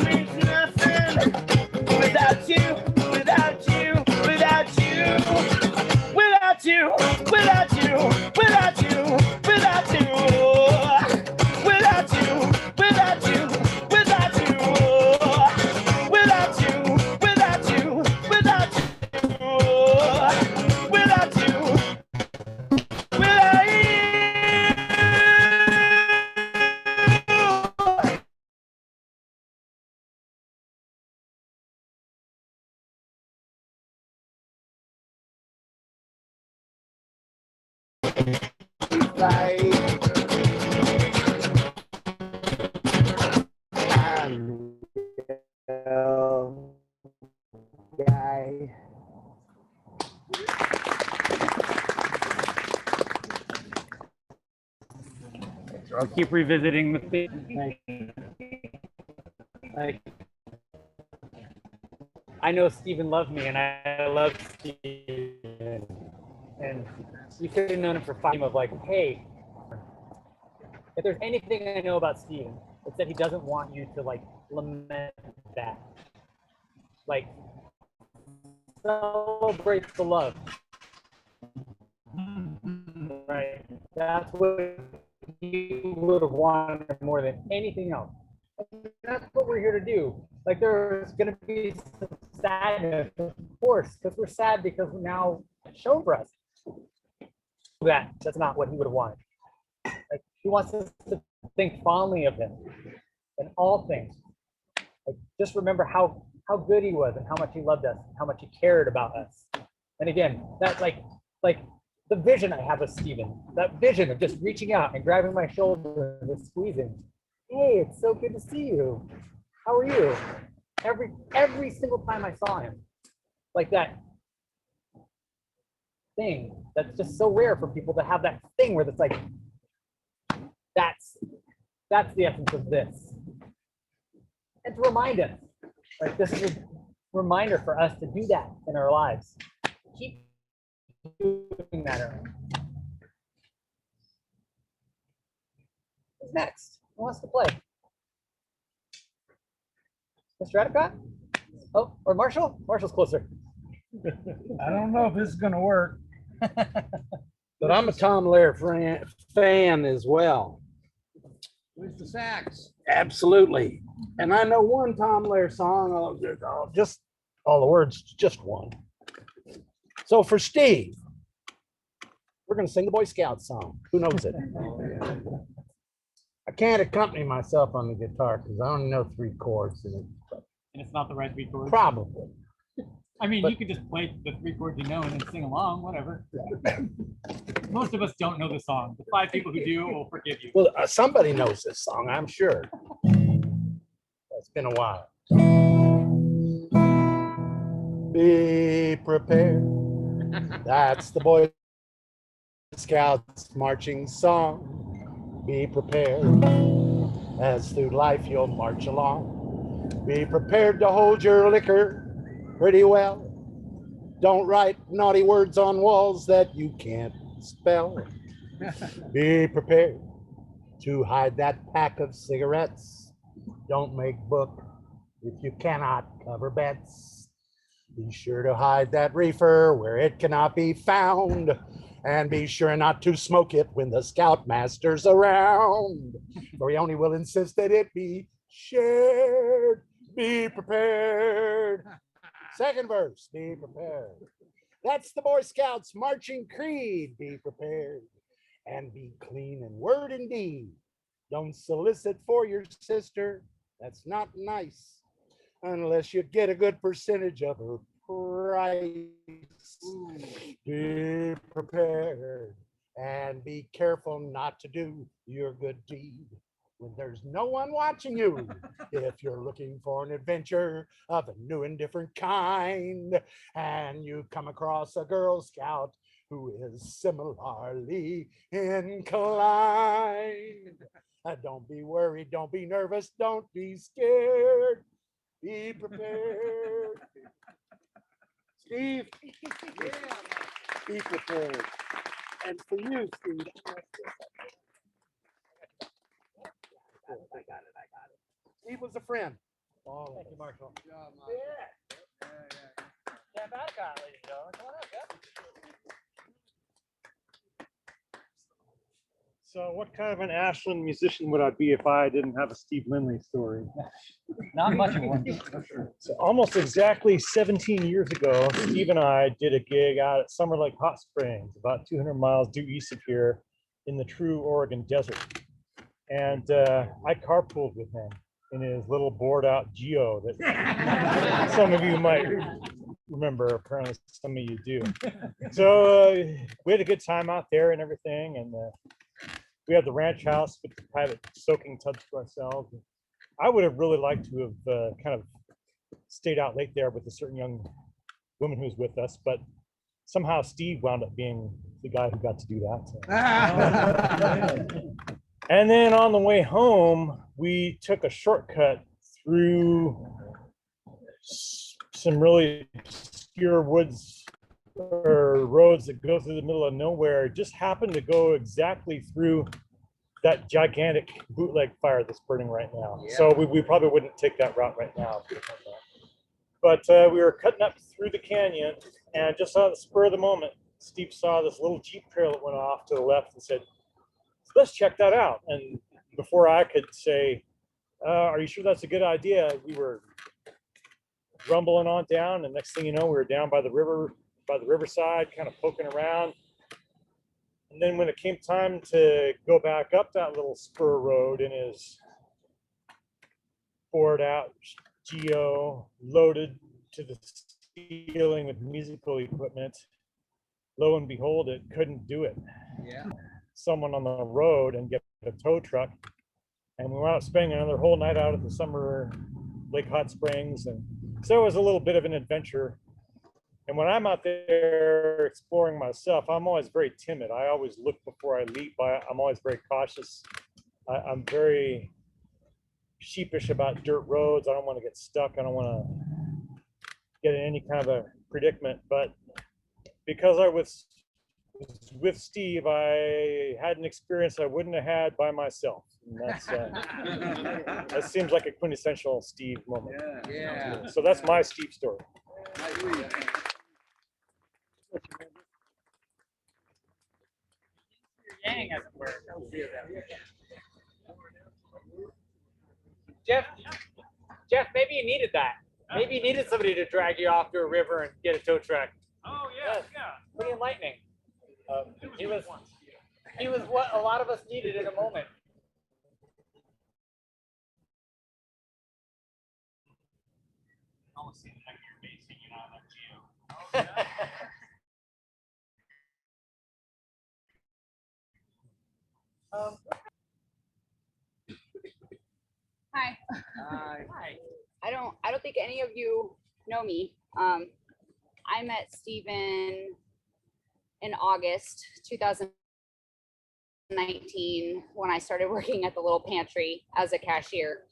K: means nothing without you, without you, without you, without you, without you, without you, without you, without you, without you, without you, without you, without you, without you, without you, without you. Like I'm your guy.
B: I'll keep revisiting the theme. I know Stephen loved me, and I love Stephen. And you could have known him for 5 of like, hey, if there's anything I know about Stephen, it's that he doesn't want you to like lament that. Like, celebrate the love. Right. That's what you would have wanted more than anything else. That's what we're here to do. Like, there's going to be some sadness, of course, because we're sad because now show for us that's not what he would have wanted. Like, he wants us to think fondly of him in all things. Like, just remember how good he was and how much he loved us, and how much he cared about us. And again, that like the vision I have of Stephen, that vision of just reaching out and grabbing my shoulder and just squeezing. Hey, it's so good to see you. How are you? Every single time I saw him, like that thing that's just so rare for people to have, that thing where it's like, that's the essence of this. And to remind us, like, this is a reminder for us to do that in our lives. Keep doing that. Who's next? Who wants to play? Mr. Adicott? Oh, or Marshall? Marshall's closer.
G: I don't know if this is gonna work. But I'm a Tom Lehrer fan as well.
J: Where's the sax?
G: Absolutely. And I know one Tom Lehrer song, just all the words, just one. So for Steve, we're going to sing the Boy Scout song. Who knows it? I can't accompany myself on the guitar because I only know 3 chords in it.
B: And it's not the right 3 chords?
G: Probably.
B: I mean,
G: But-
B: you could just play the 3 chords you know and then sing along, whatever. Most of us don't know the song. The 5 people who do will forgive you.
G: Well, somebody knows this song, I'm sure. It's been a while. Be prepared. That's the Boy Scouts marching song. Be prepared. As through life you'll march along. Be prepared to hold your liquor pretty well. Don't write naughty words on walls that you can't spell. Be prepared to hide that pack of cigarettes. Don't make book if you cannot cover bets. Be sure to hide that reefer where it cannot be found. And be sure not to smoke it when the scoutmaster's around. For he only will insist that it be shared. Be prepared. Second verse, be prepared. That's the Boy Scouts marching creed. Be prepared and be clean in word and deed. Don't solicit for your sister. That's not nice unless you get a good percentage of her price. Be prepared and be careful not to do your good deed.
L: when there's no one watching you. If you're looking for an adventure of a new and different kind, and you come across a Girl Scout who is similarly inclined, don't be worried, don't be nervous, don't be scared. Be prepared. Steve, be prepared. And for you, Steve. I got it. Steve was a friend.
B: Thank you, Marshall.
L: Yeah.
B: Yeah, bad guy, ladies and gentlemen. Come on up, yeah.
M: So what kind of an Ashland musician would I be if I didn't have a Steve Lindley story?
B: Not much of one.
M: So almost exactly 17 years ago, Steve and I did a gig out at Summer Lake Hot Springs, about 200 miles due east of here in the true Oregon desert. And I carpooled with him in his little bored out Geo that some of you might remember, apparently some of you do. So we had a good time out there and everything. And we had the ranch house with the private soaking tubs to ourselves. I would have really liked to have kind of stayed out late there with a certain young woman who was with us, but somehow Steve wound up being the guy who got to do that. And then on the way home, we took a shortcut through some really obscure woods or roads that go through the middle of nowhere. Just happened to go exactly through that gigantic bootleg fire that's burning right now. Yeah. So we probably wouldn't take that route right now. But we were cutting up through the canyon, and just on the spur of the moment, Steve saw this little Jeep trail that went off to the left and said, let's check that out. And before I could say, are you sure that's a good idea? We were rumbling on down, and next thing you know, we were down by the riverside, kind of poking around. And then when it came time to go back up that little spur road in his bored out Geo, loaded to the ceiling with musical equipment, lo and behold, it couldn't do it.
J: Yeah.
M: Someone on the road and get a tow truck. And we wound up spending another whole night out at the Summer Lake Hot Springs. And so it was a little bit of an adventure. And when I'm out there exploring myself, I'm always very timid. I always look before I leap. I'm always very cautious. I'm very sheepish about dirt roads. I don't want to get stuck. I don't want to get in any kind of a predicament. But because I was with Steve, I had an experience I wouldn't have had by myself. And that's that seems like a quintessential Steve moment.
J: Yeah.
M: So that's my Steve story.
B: Yang, as it were. Jeff, maybe you needed that. Maybe you needed somebody to drag you off to a river and get a tow truck.
F: Oh yeah, yeah.
B: Pretty enlightening. He was what a lot of us needed in a moment.
F: Almost seems like your face hanging out of that Geo.
C: Hi.
J: Hi.
C: I don't think any of you know me. I met Steven in August 2019 when I started working at the little pantry as a cashier.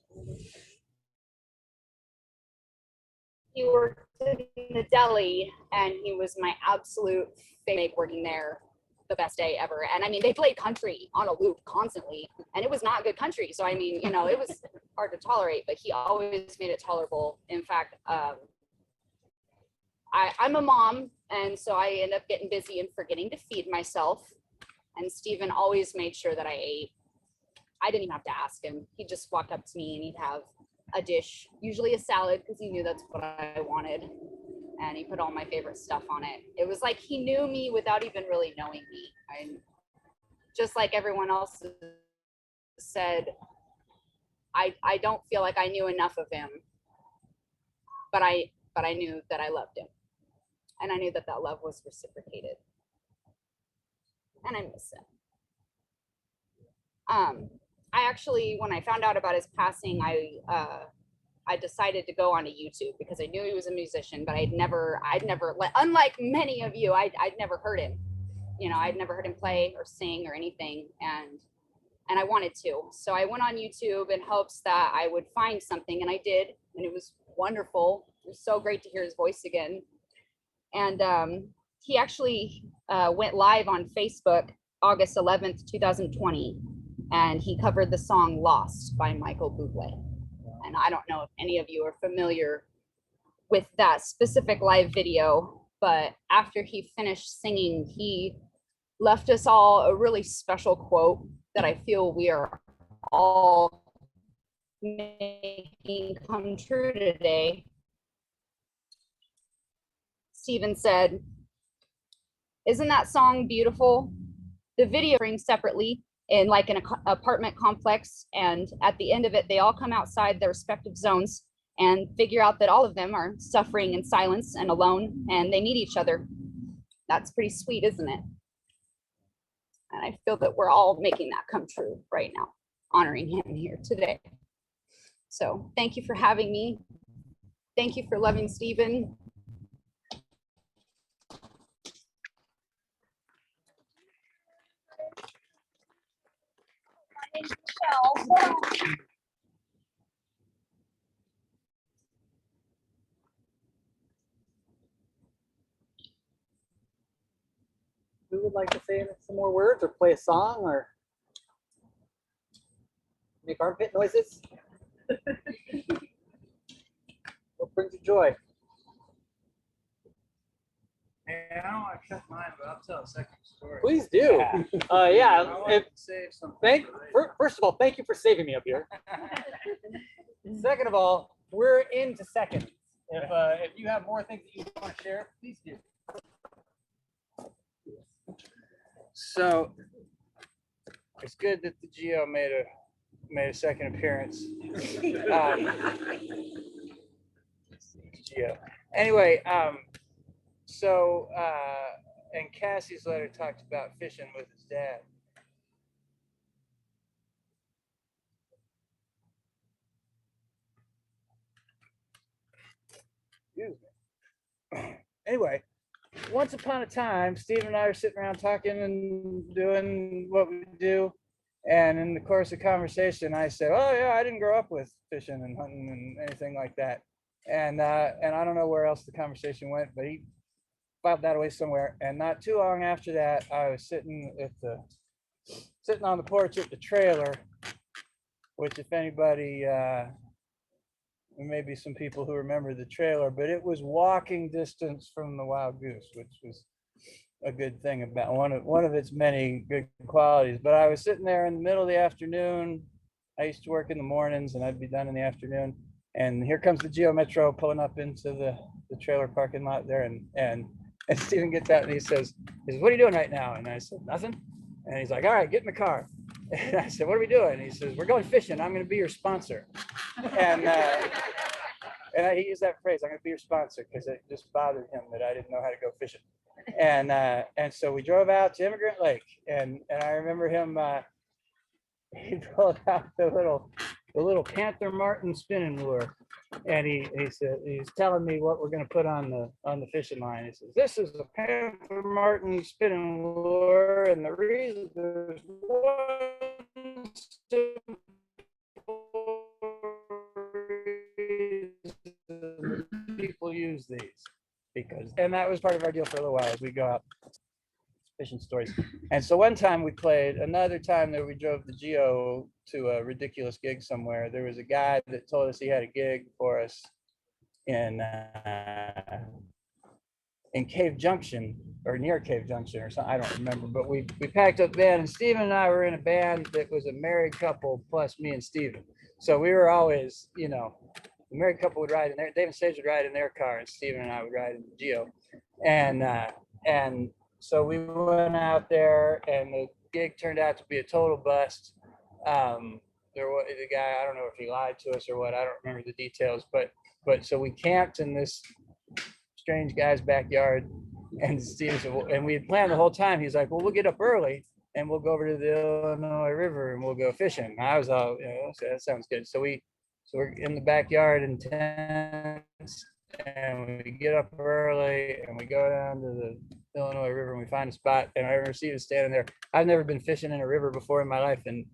C: He worked in the deli and he was my absolute favorite working there. The best day ever. And I mean, they played country on a loop constantly and it was not good country. So I mean, you know, it was hard to tolerate, but he always made it tolerable. In fact, I'm a mom, and so I end up getting busy and forgetting to feed myself. And Steven always made sure that I ate. I didn't even have to ask him. He'd just walk up to me and he'd have a dish, usually a salad, because he knew that's what I wanted. And he put all my favorite stuff on it. It was like he knew me without even really knowing me. Just like everyone else said, I don't feel like I knew enough of him, but I knew that I loved him. And I knew that that love was reciprocated. And I miss him. I actually, when I found out about his passing, I decided to go onto YouTube because I knew he was a musician, but I'd never, unlike many of you, I'd never heard him. You know, I'd never heard him play or sing or anything, and I wanted to. So I went on YouTube in hopes that I would find something, and I did, and it was wonderful. It was so great to hear his voice again. And he actually went live on Facebook August 11th, 2020, and he covered the song Lost by Michael Bublé. And I don't know if any of you are familiar with that specific live video, but after he finished singing, he left us all a really special quote that I feel we are all making come true today. Stephen said, "Isn't that song beautiful? The video brings separately in like an apartment complex, and at the end of it, they all come outside their respective zones and figure out that all of them are suffering in silence and alone, and they need each other. That's pretty sweet, isn't it?" And I feel that we're all making that come true right now, honoring him here today. So thank you for having me. Thank you for loving Stephen. My name's Michelle.
B: Who would like to say some more words or play a song or make armpit noises? What brings you joy?
G: Hey, I don't want to cut mine, but I'll tell a second story.
B: Please do. Yeah.
G: Save something.
B: First of all, thank you for saving me up here. Second of all, we're into seconds. If you have more things that you want to share, please do.
G: So it's good that the Geo made a second appearance. Geo. Anyway, so and Cassie's letter talks about fishing with his dad. Excuse me. Anyway, once upon a time, Steve and I are sitting around talking and doing what we do. And in the course of conversation, I said, "Oh yeah, I didn't grow up with fishing and hunting and anything like that." And I don't know where else the conversation went, but he filed that away somewhere. And not too long after that, I was sitting on the porch at the trailer, which if anybody, there may be some people who remember the trailer, but it was walking distance from the Wild Goose, which was a good thing about one of its many good qualities. But I was sitting there in the middle of the afternoon. I used to work in the mornings and I'd be done in the afternoon. And here comes the Geo Metro pulling up into the trailer parking lot there. And Stephen gets out and he says, "What are you doing right now?" And I said, "Nothing." And he's like, "All right, get in the car." And I said, "What are we doing?" And he says, "We're going fishing. I'm going to be your sponsor." And he used that phrase, "I'm going to be your sponsor," because it just bothered him that I didn't know how to go fishing. And so we drove out to Immigrant Lake, and I remember him. He pulled out the little Panther Martin spinning lure, and he said he's telling me what we're going to put on the fishing line. He says, "This is a Panther Martin spinning lure, and the reason there's one simple reason people use these because," and that was part of our deal for a little while as we go out fishing stories. And so one time we played, another time that we drove the Geo to a ridiculous gig somewhere. There was a guy that told us he had a gig for us in Cave Junction or near Cave Junction or something. I don't remember, but we packed up the band, and Steven and I were in a band that was a married couple plus me and Steven. So we were always, the married couple would ride in there, David Sage would ride in their car, and Steven and I would ride in the Geo. And so we went out there, and the gig turned out to be a total bust. There was the guy, I don't know if he lied to us or what, I don't remember the details, but so we camped in this strange guy's backyard, and Steve said, and we had planned the whole time. He's like, "Well, we'll get up early and we'll go over to the Illinois River and we'll go fishing. And I was all, okay, that sounds good. So we're in the backyard in tents, and we get up early and we go down to the Illinois River and we find a spot. And I remember Steve standing there. I've never been fishing in a river before in my life, and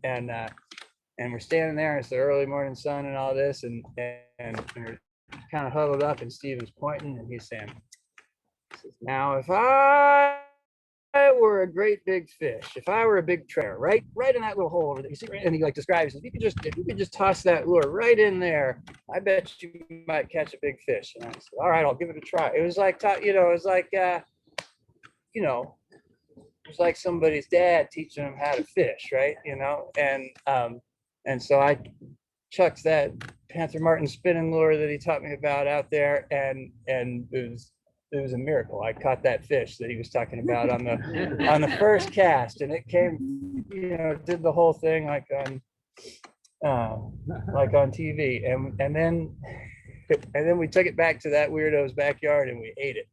G: we're standing there, and it's the early morning sun and all this, and we're kind of huddled up, and Steven's pointing and he's saying, now if I were a great big fish, if I were a big treasure, right in that little hole over there, you see, and he like describes, if you could just toss that lure right in there, I bet you might catch a big fish. And I said, all right, I'll give it a try. It was like, it was like, it was like somebody's dad teaching him how to fish, right? And so I chucked that Panther Martin spinning lure that he taught me about out there, and it was a miracle. I caught that fish that he was talking about on the first cast, and it came, did the whole thing like on TV, and then we took it back to that weirdo's backyard and we ate it.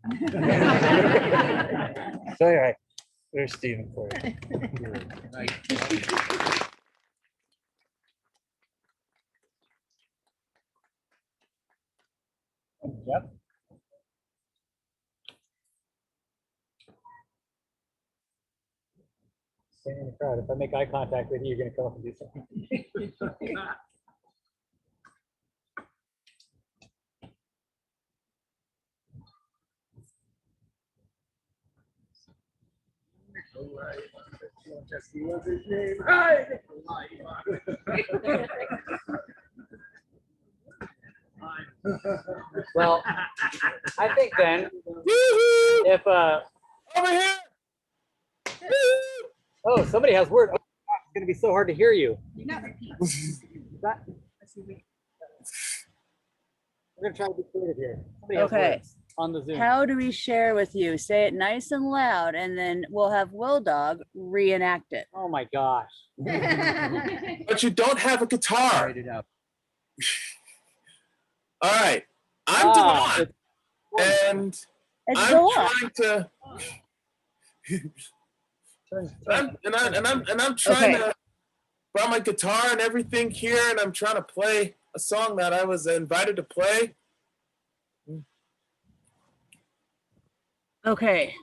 G: So anyway, there's Steven for you.
B: Jeff? Staying in the crowd. If I make eye contact with you, you're going to come up and do something. Well, I think then if
E: over here.
B: Oh, somebody has word. Oh, it's going to be so hard to hear you. We're going to try to be creative here. Somebody has
A: Okay.
B: words on the Zoom.
A: How do we share with you? Say it nice and loud, and then we'll have Will Dog reenact it.
B: Oh my gosh.
E: But you don't have a guitar.
G: Write it up.
E: All right. I'm Delon, and
A: It's
E: I'm
A: Delon.
E: trying to. I'm trying to brought my guitar and everything here, and I'm trying to play a song that I was invited to play.
A: Okay.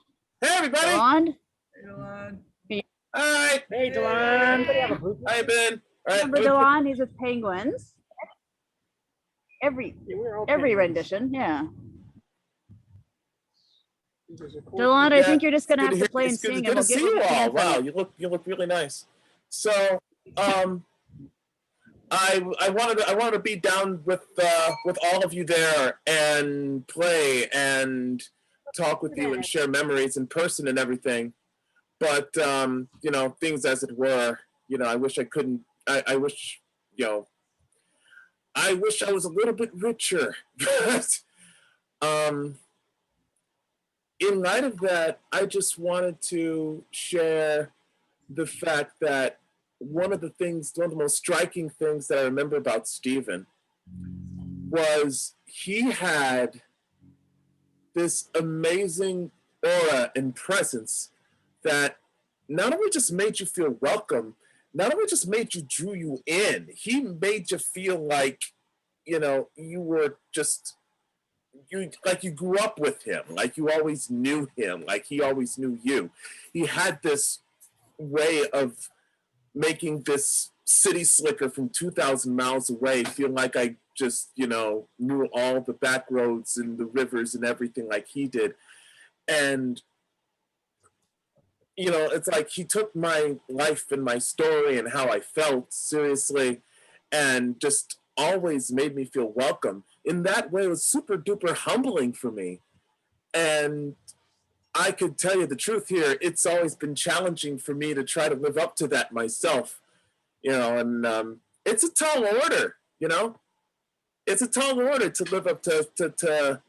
E: Hey everybody!
A: Delon?
E: Hi.
A: Hey Delon.
E: How you been? All
A: Remember
E: right.
A: Delon? He's with Penguins. Every rendition, yeah. Delon, I think you're just gonna have to play and
E: It's good,
A: sing,
E: good
A: and we'll
E: to
A: get
E: see
A: what
E: you
A: we
E: all.
A: can from
E: Wow,
A: you.
E: you look really nice. So, I wanted to be down with all of you there and play and talk with you and share memories in person and everything. But things as it were. I wish I couldn't. I wish I wish I was a little bit richer. But in light of that, I just wanted to share the fact that one of the most striking things that I remember about Stephen was he had this amazing aura and presence that not only just made you feel welcome, not only just drew you in, he made you feel like, you were just, you grew up with him, like you always knew him, like he always knew you. He had this way of making this city slicker from 2,000 miles away feel like I just, knew all the back roads and the rivers and everything like he did. And, it's like he took my life and my story and how I felt seriously and just always made me feel welcome. In that way, it was super duper humbling for me. And I could tell you the truth here, it's always been challenging for me to try to live up to that myself, and it's a tall order, it's a tall order to live up to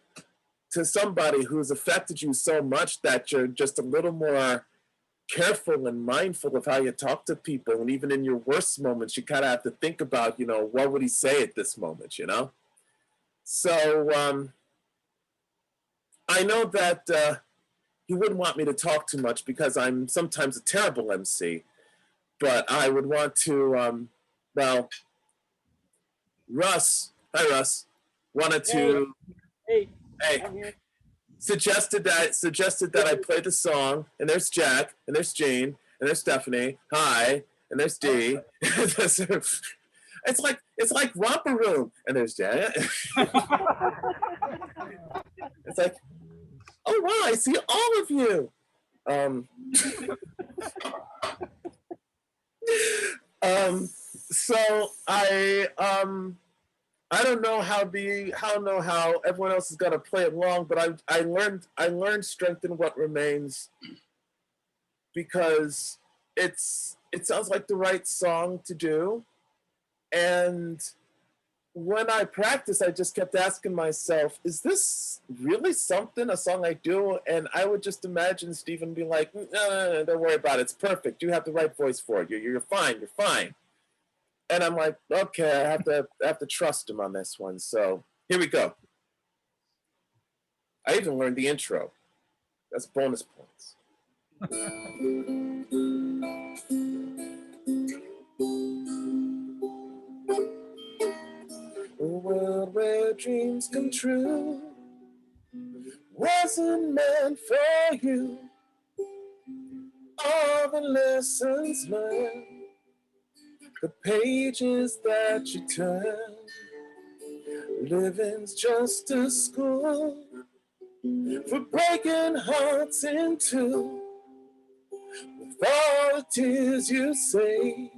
E: somebody who's affected you so much that you're just a little more careful and mindful of how you talk to people. And even in your worst moments, you kind of have to think about, what would he say at this moment, So I know that he wouldn't want me to talk too much because I'm sometimes a terrible MC. But I would want to, well, Russ, hi Russ, wanted to,
B: Hey,
E: hey,
B: I'm here.
E: suggested that I play the song, and there's Jack, and there's Jane, and there's Stephanie, hi, and there's Dee. It's like Romper Room, and there's Jack. It's like, oh wow, I see all of you. So I don't know how everyone else is gonna play it along, but I learned Strengthen What Remains because it sounds like the right song to do. And when I practiced, I just kept asking myself, is this really a song I do? And I would just imagine Stephen being like, no, don't worry about it. It's perfect. You have the right voice for it. You're fine. You're fine. And I'm like, okay, I have to trust him on this one. So here we go. I even learned the intro. That's bonus points. A world where dreams come true wasn't meant for you. All the lessons learned, the pages that you turn, living's just a school for breaking hearts in two. With all the tears you save,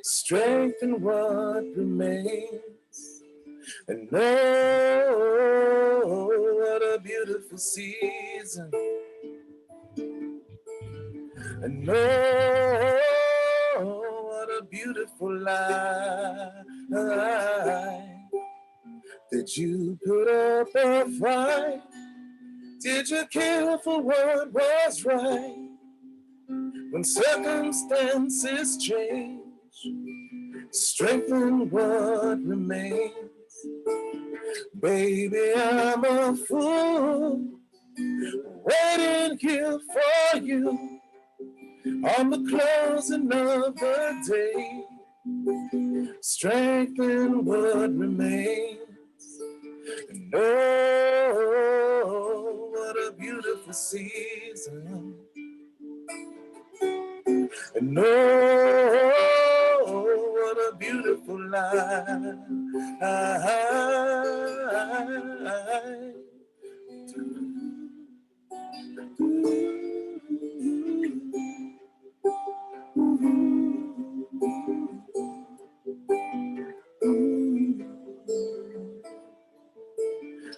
E: strengthen what remains. And oh, what a beautiful season. And oh, what a beautiful life. Did you put up a fight? Did you care for what was right? When circumstances change, strengthen what remains. Baby, I'm a fool, waiting here for you on the closing of the day. Strengthen what remains. And oh, what a beautiful season. And oh, what a beautiful life.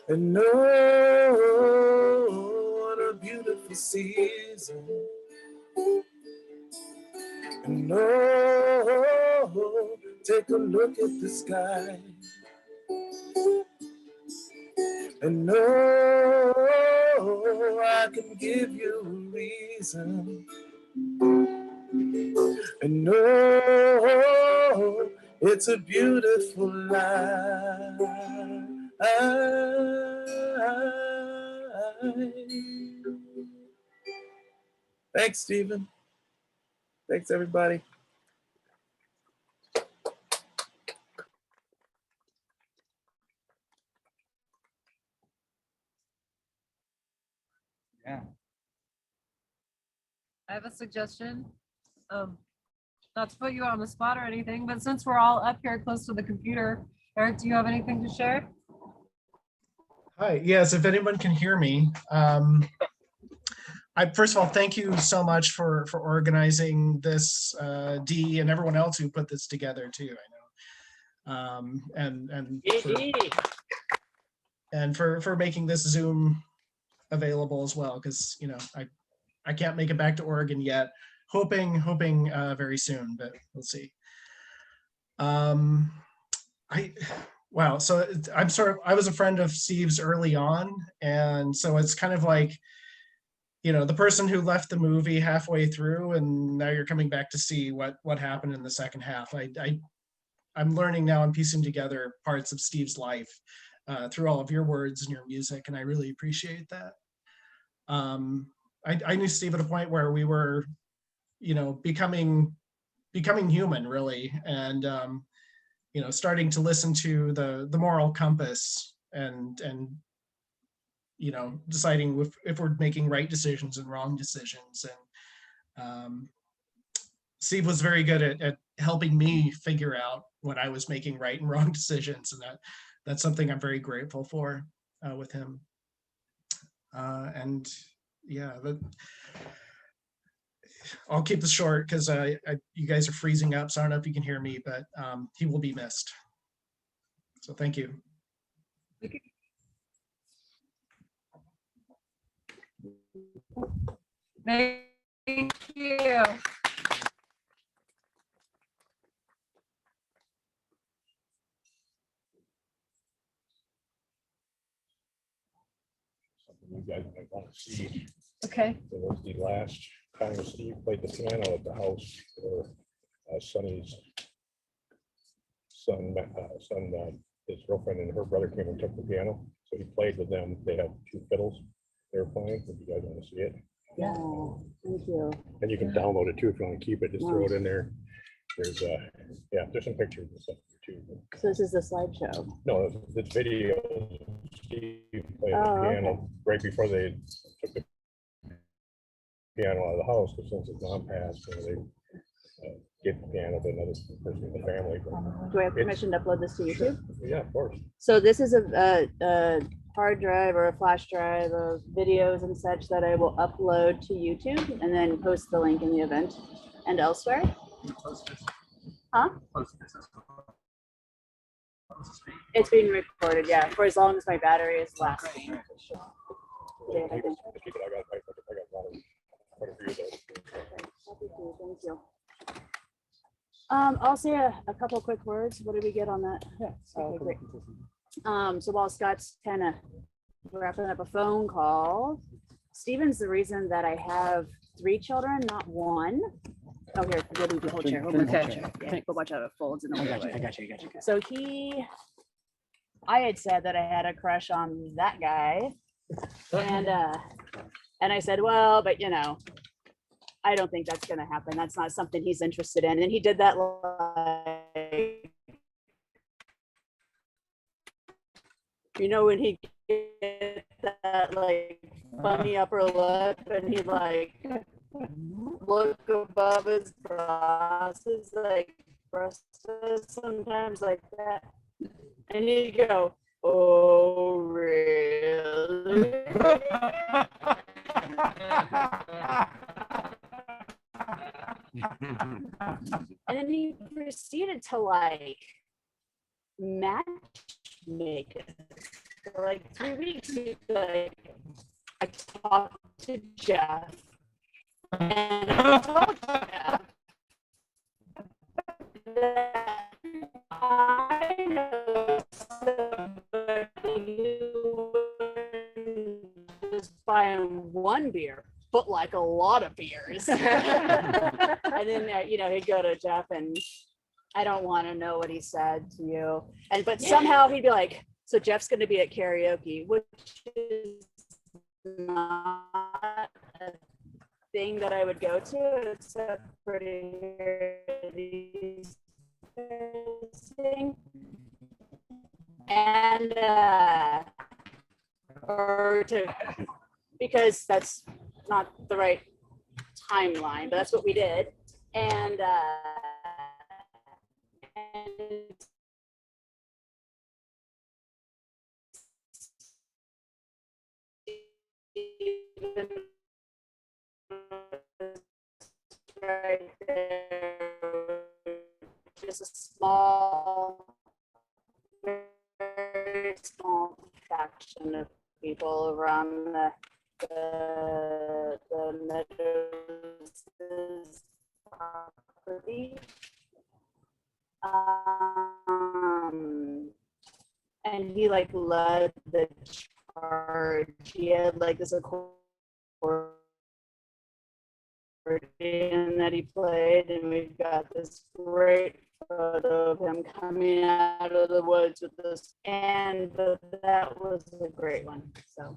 E: And oh, what a beautiful season. And oh, take a look at the sky. And oh, I can give you a reason. And oh, it's a beautiful life. Thanks, Stephen. Thanks, everybody.
G: Yeah.
H: I have a suggestion. Not to put you on the spot or anything, but since we're all up here close to the computer, Eric, do you have anything to share?
D: Hi, yes, if anyone can hear me. First of all, thank you so much for organizing this, Dee, and everyone else who put this together too, I know. And for making this Zoom available as well, because I can't make it back to Oregon yet. Hoping very soon, but we'll see. Wow, so I was a friend of Steve's early on, and so it's kind of like, the person who left the movie halfway through, and now you're coming back to see what happened in the second half. I'm learning now, I'm piecing together parts of Steve's life through all of your words and your music, and I really appreciate that. I knew Steve at a point where we were, you know, becoming human really, and you know, starting to listen to the moral compass, and you know, deciding if we're making right decisions and wrong decisions. And Steve was very good at helping me figure out when I was making right and wrong decisions, and that's something I'm very grateful for with him. And yeah, I'll keep this short because you guys are freezing up, so I don't know if you can hear me, but he will be missed. So thank you.
H: Thank you.
M: Something you guys might want to see.
H: Okay.
M: It was the last time Steve played the piano at the house for Sonny's son. His girlfriend and her brother came and took the piano, so he played with them. They had 2 fiddles they were playing. If you guys want to see it,
A: Yeah, thank you.
M: and you can download it too if you want to keep it. Just throw it in there. There's yeah, there's some pictures and stuff too.
A: So this is the slideshow.
M: No, it's video. Steve playing the piano right before they took the piano out of the house, because since his mom passed, you know, they gave the piano to another person in the family.
A: Do I have permission to upload this to YouTube?
M: Yeah, of course.
A: So this is a hard drive or a flash drive of videos and such that I will upload to YouTube and then post the link in the event and elsewhere. Huh? It's being recorded, yeah, for as long as my battery is lasting. Yeah, I think. Thank you. I'll say a couple quick words. What did we get on that? Yeah. Okay, great. So while Scott's kind of wrapping up a phone call, Steven's the reason that I have 3 children, not 1. Oh, here, we'll move the whole chair. We'll move the whole chair. Yeah, but watch out, it folds in the way.
B: I got you.
A: So I had said that I had a crush on that guy, and I said, well, but you know, I don't think that's gonna happen. That's not something he's interested in. And he did that like, you know, when he gets that like funny upper lip and he like look above his glasses, like brushes sometimes like that. And you go, oh, really? And then he proceeded to like match make it. For like 3 weeks, he'd be like, I talked to Jeff. And I told Jeff that I know you just buying 1 beer, but like a lot of beers. And then, you know, he'd go to Jeff and I don't want to know what he said to you. But somehow he'd be like, so Jeff's going to be at karaoke, which is not a thing that I would go to, except for to hear these sing. And or to, because that's not the right timeline, but that's what we did. And right there, just a very small faction of people around the Meadows property. And he like led the charge. He had like this accordion that he played, and we've got this great photo of him coming out of the woods with this, and that was a great one. So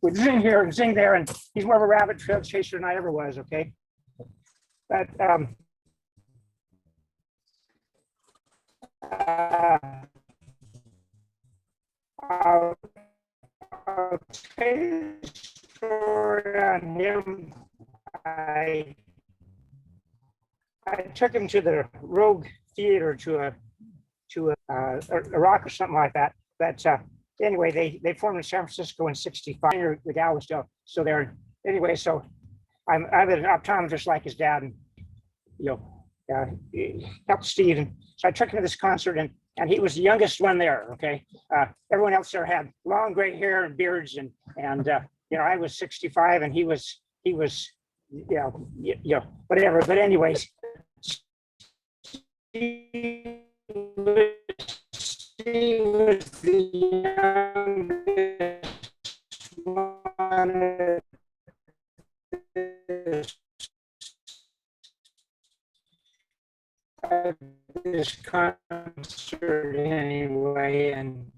N: would zing here and zing there, and he's more of a rabbit trail chaser than I ever was. Okay, but I'll tell you a story on him. I took him to the Rogue Theater to a rock or something like that. But anyway, they formed in San Francisco in '65. The gal was still there. Anyway, so I'm an optometrist like his dad, and helped Steve. And so I took him to this concert, and he was the youngest one there. Okay, everyone else there had long gray hair and beards, and I was 65, and he was whatever. But anyways, he was the youngest one at this concert anyway, and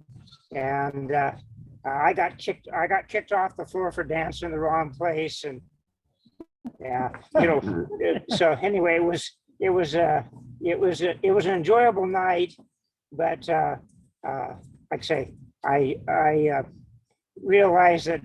N: I got kicked off the floor for dancing in the wrong place, and so anyway, it was an enjoyable night, but like I say, I realized that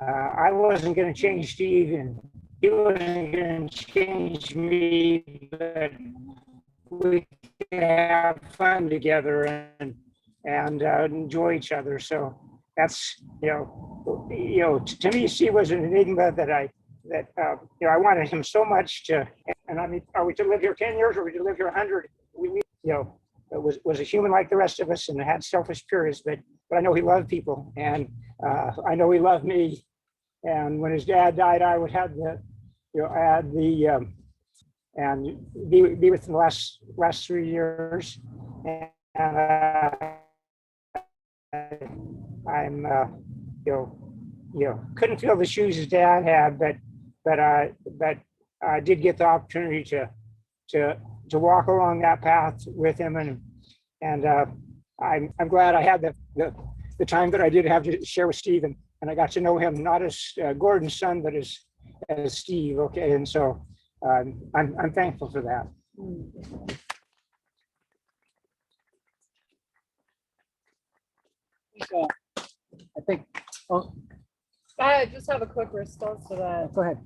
N: I wasn't going to change Steve, and he wasn't going to change me, but we could have fun together and enjoy each other. So that's to me, Steve was an enigma that I wanted him so much to. And I mean, are we to live here 10 years, or are we to live here 100? We was a human like the rest of us, and had selfish periods, but I know he loved people, and I know he loved me. And when his dad died, I would have and be with him the last 3 years, and I'm couldn't fill the shoes his dad had, but I did get the opportunity to walk along that path with him, and I'm glad I had the time that I did have to share with Steve, and I got to know him not as Gordon's son, but as Steve. Okay, and so I'm thankful for that.
B: I think. Oh,
H: I just have a quick response to that.
B: go ahead.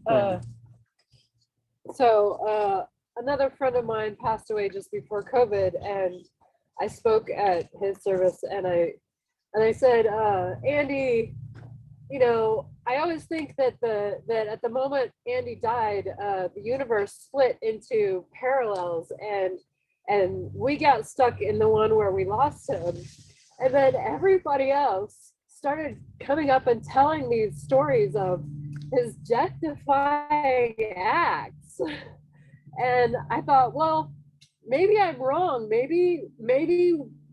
H: So another friend of mine passed away just before COVID, and I spoke at his service, and I said, Andy, I always think that at the moment Andy died, the universe split into parallels, and we got stuck in the one where we lost him, and then everybody else started coming up and telling these stories of his death-defying acts. And I thought, well, maybe I'm wrong. Maybe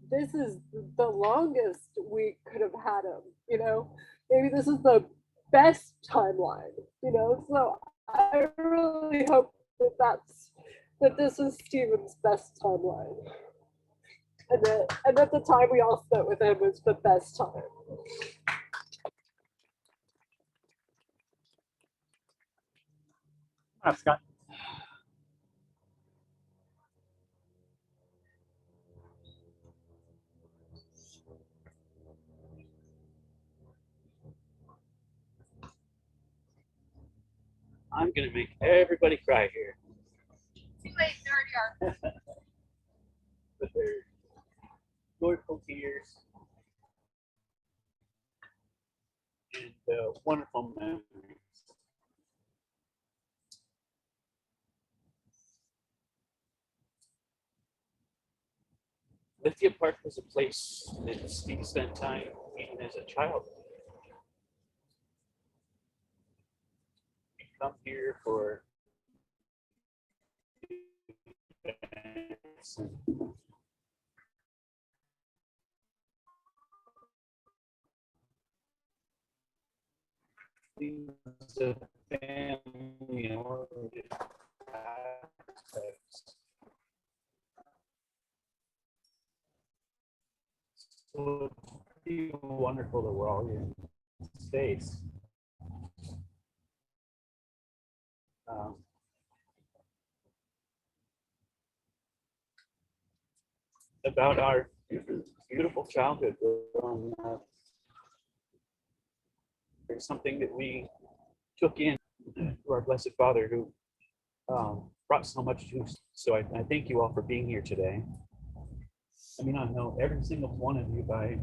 H: this is the longest we could have had him, maybe this is the best timeline, so I really hope that this is Stephen's best timeline. And that the time we all spent with him was the best time.
B: Scott.
O: I'm gonna make everybody cry here.
H: Too late, you already are.
O: But they're joyful tears and wonderful memories. Lithia Park was a place that Steve spent time even as a child. He'd come here for events and things of family and oriented aspects. wonderful that we're all here in space. Um, about our beautiful childhood. There's something that we took in to our Blessed Father who brought so much to us. So I thank you all for being here today. I may not know every single one of you by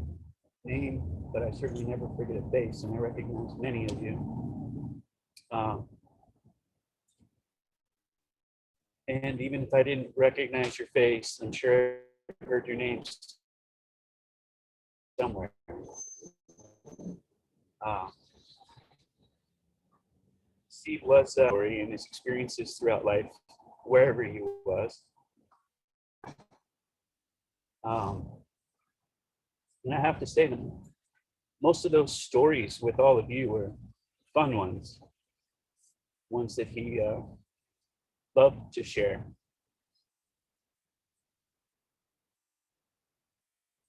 O: name, but I certainly never forget a face, and I recognize many of you. And even if I didn't recognize your face, I'm sure I heard your name somewhere. Steve was story and his experiences throughout life, wherever he was. And I have to say that most of those stories with all of you were fun ones that he loved to share.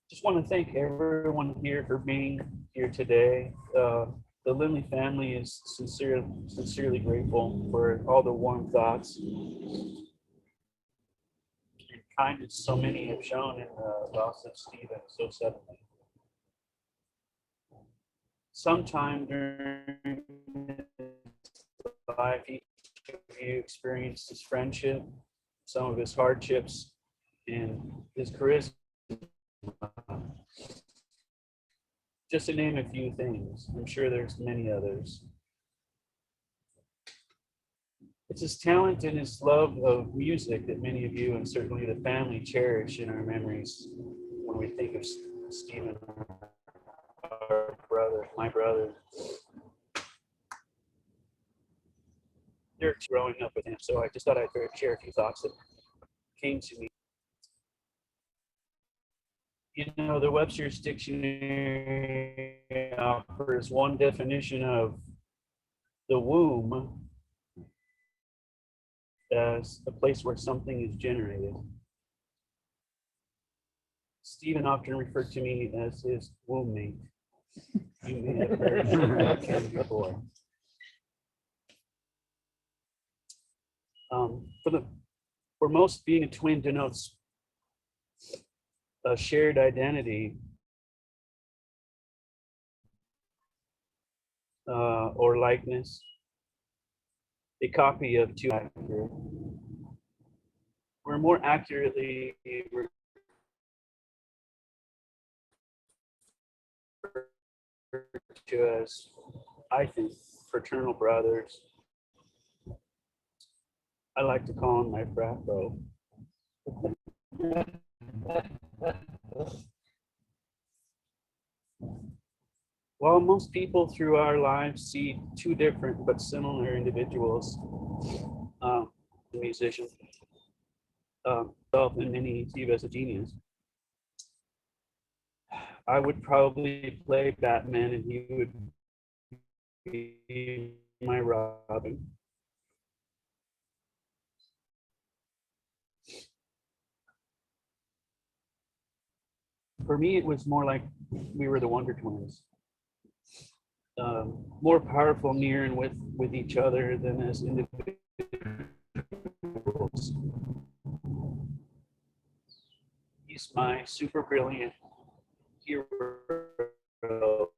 O: Just want to thank everyone here for being here today. The Lindley family is sincerely grateful for all the warm thoughts and kindness so many have shown in the loss of Stephen so suddenly. Sometime during his life, each of you experienced his friendship, some of his hardships, and his charisma. Just to name a few things. I'm sure there's many others. It's his talent and his love of music that many of you and certainly the family cherish in our memories when we think of Stephen, our brother, my brother. They're growing up with him, so I just thought I'd share a few thoughts that came to me. You know, the Webster's Dictionary offers one definition of the womb as a place where something is generated. Stephen often referred to me as his womb mate. You may have heard that term before. For most, being a twin denotes a shared identity or likeness, a copy of two accurate, or more accurately to as, I think, fraternal brothers. I like to call him my frat bro. While most people through our lives see two different but similar individuals, the musician, and many Steve as a genius, I would probably play Batman and he would be my Robin. For me, it was more like we were the Wonder Twins. More powerful near and with each other than as individuals. He's my super brilliant hero,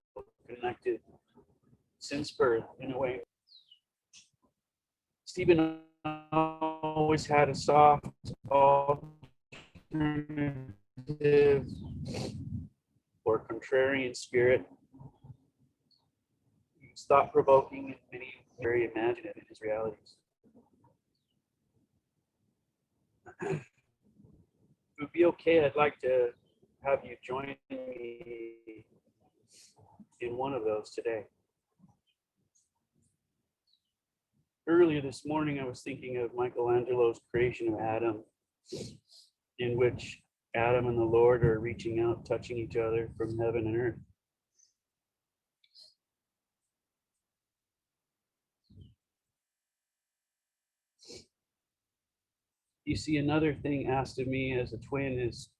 O: connected since birth in a way. Stephen always had a soft alternative or contrarian spirit. He's thought-provoking and many very imaginative in his realities. If it would be okay, I'd like to have you join me in one of those today. Earlier this morning, I was thinking of Michelangelo's creation of Adam, in which Adam and the Lord are reaching out, touching each other from heaven and earth. You see, another thing asked of me as a twin is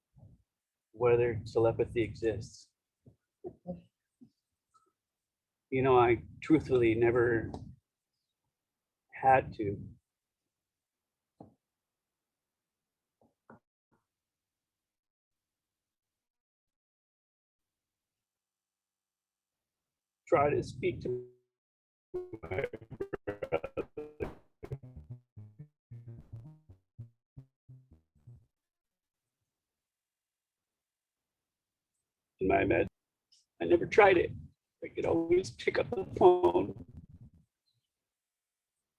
O: whether telepathy exists.
N: You know, I truthfully never had to. Try to speak to my brother. In my med, I never tried it. I could always pick up the phone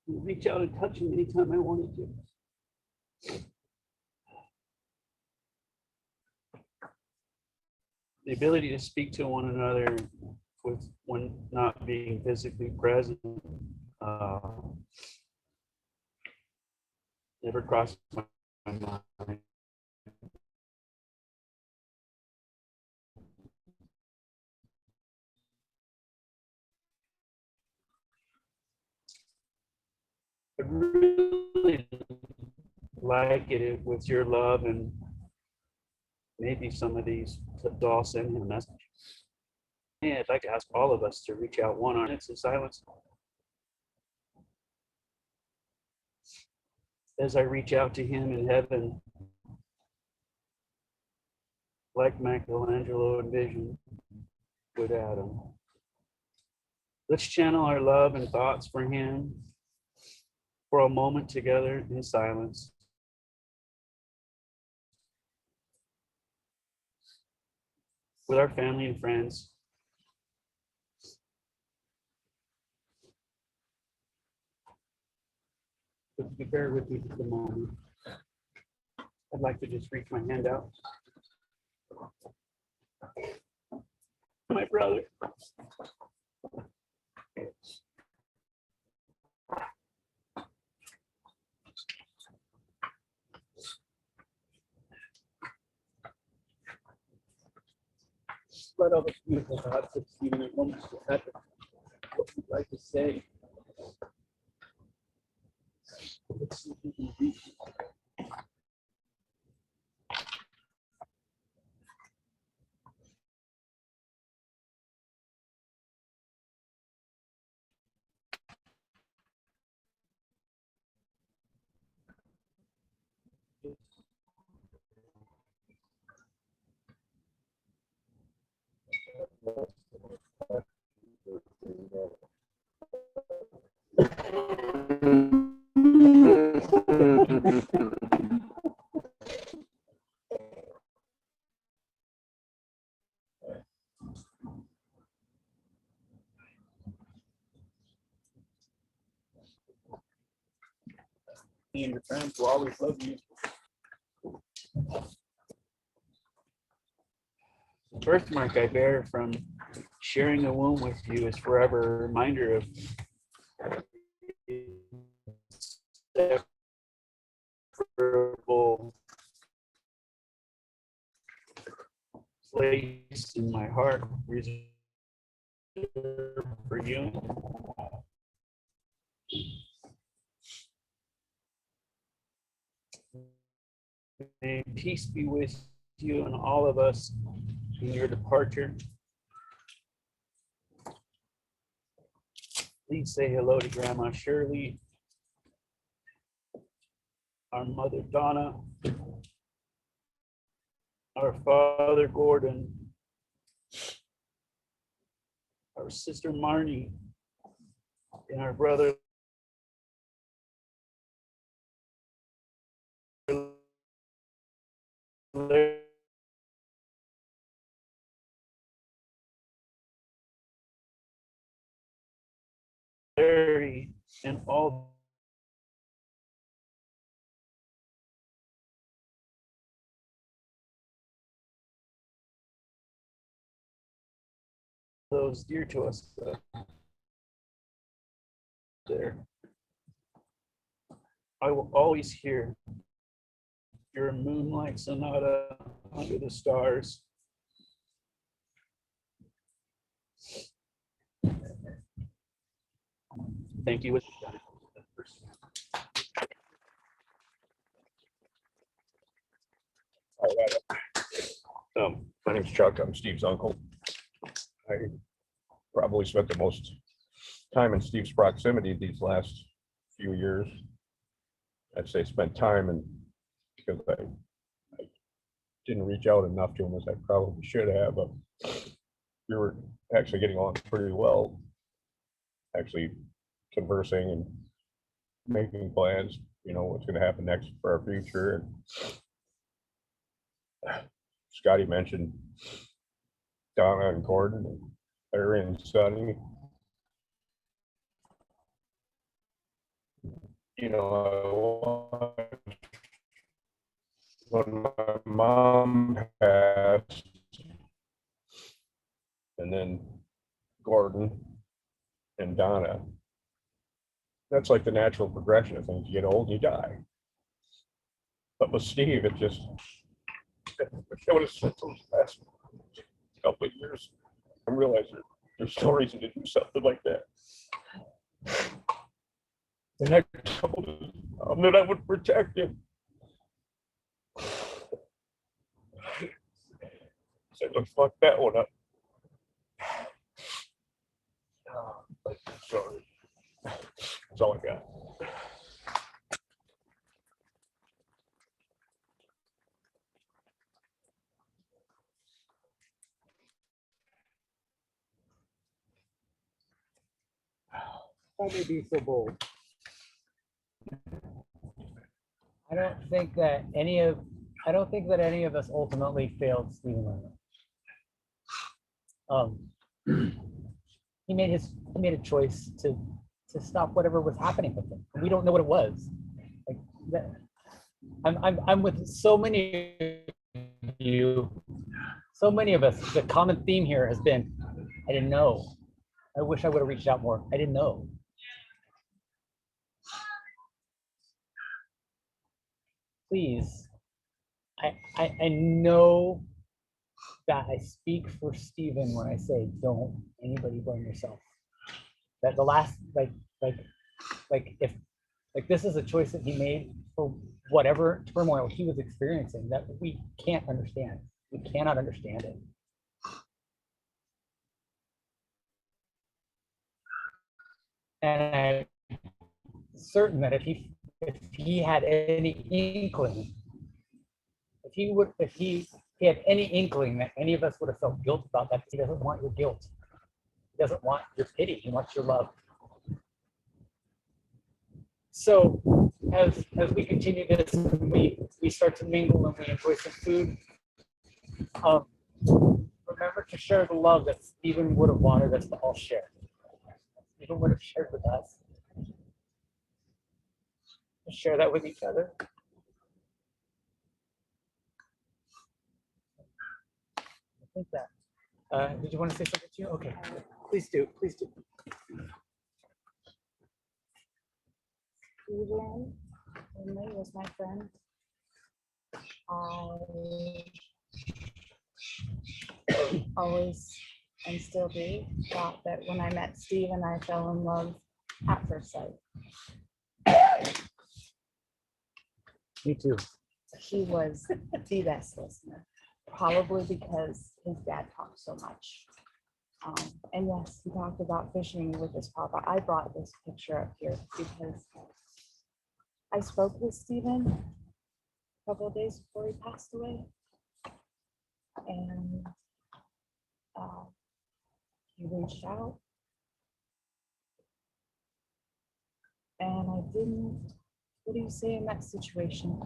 N: and reach out and touch him anytime I wanted to. The ability to speak to one another with one not being physically present never crossed my mind. I really like it with your love, and maybe some of these I'll send him a message. Yeah, I'd like to ask all of us to reach out one on minutes of silence. As I reach out to him in heaven, like Michelangelo envisioned with Adam. Let's channel our love and thoughts for him for a moment together in silence. With our family and friends. If you bear with me for a moment, I'd like to just reach my hand out. My brother. Let all the beautiful thoughts of Stephen at once what you'd like to say. Let's see if we can reach it. You and your friends will always love you. The birthmark I bear from sharing a womb with you is forever a reminder of inseparable place in my heart reserved for you. May peace be with you and all of us in your departure. Please say hello to Grandma Shirley, our mother Donna, our father Gordon, our sister Marnie, and our brother Larry, and all those dear to us there. I will always hear your moonlight sonata under the stars. Thank you.
P: My name's Chuck. I'm Steve's uncle. I probably spent the most time in Steve's proximity these last few years. I'd say spent time, and because I didn't reach out enough to him as I probably should have, but we were actually getting along pretty well, actually conversing and making plans, you know, what's going to happen next for our future. And Scotty mentioned Donna and Gordon and Larry and Sonny. You know, when my mom passed, and then Gordon and Donna, that's like the natural progression of things. You get old, you die. But with Steve, it just, I would have spent those last couple of years and realized there's no reason to do something like that. And I told him that I would protect him. Said, look, fuck that one up. But sorry. That's all I got.
J: Why may be so bold?
B: I don't think that any of us ultimately failed Stephen Leonard. He made a choice to stop whatever was happening with him. We don't know what it was. Like that, I'm with so many of you, so many of us. The common theme here has been, I didn't know. I wish I would have reached out more. I didn't know. Please, I know that I speak for Stephen when I say don't anybody blame yourself. That the last if this is a choice that he made for whatever turmoil he was experiencing that we can't understand. We cannot understand it. And I'm certain that if he had any inkling, if he had any inkling that any of us would have felt guilt about that, he doesn't want your guilt. He doesn't want your pity. He wants your love. So as we continue this, we start to mingle and we enjoy some food. Remember to share the love that Stephen would have wanted us to all share. Stephen would have shared with us. Share that with each other. I think that. Did you want to say something to you? Okay, please do. Please do.
A: Stephen Lindley was my friend. I always and still do thought that when I met Stephen, I fell in love at first sight.
B: Me too.
A: He was the best listener, probably because his dad talked so much. And yes, he talked about fishing with his papa. I brought this picture up here because I spoke with Stephen a couple of days before he passed away. And he reached out. And I didn't, what do you say in that situation?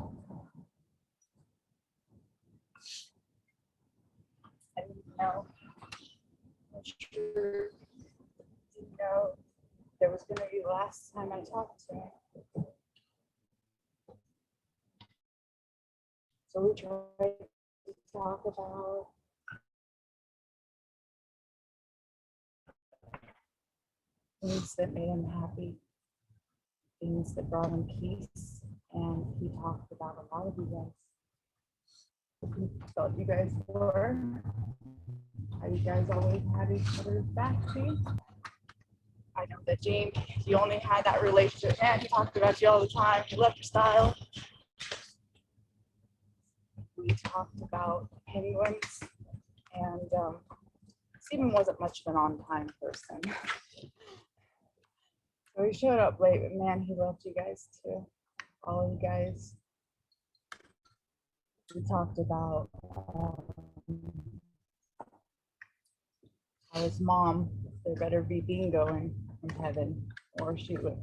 A: I didn't know. I'm sure didn't know there was gonna be the last time I talked to him. So we tried to talk about things that made him happy, things that brought him peace, and he talked about a lot of you guys. He felt you guys were, how you guys always had each other's back, see? I know that James, you only had that relationship, and he talked about you all the time. He loved your style. We talked about penguins and Stephen wasn't much of an on-time person. So he showed up late, but man, he loved you guys too. All of you guys. We talked about how his mom, there better be bingo in heaven, or she would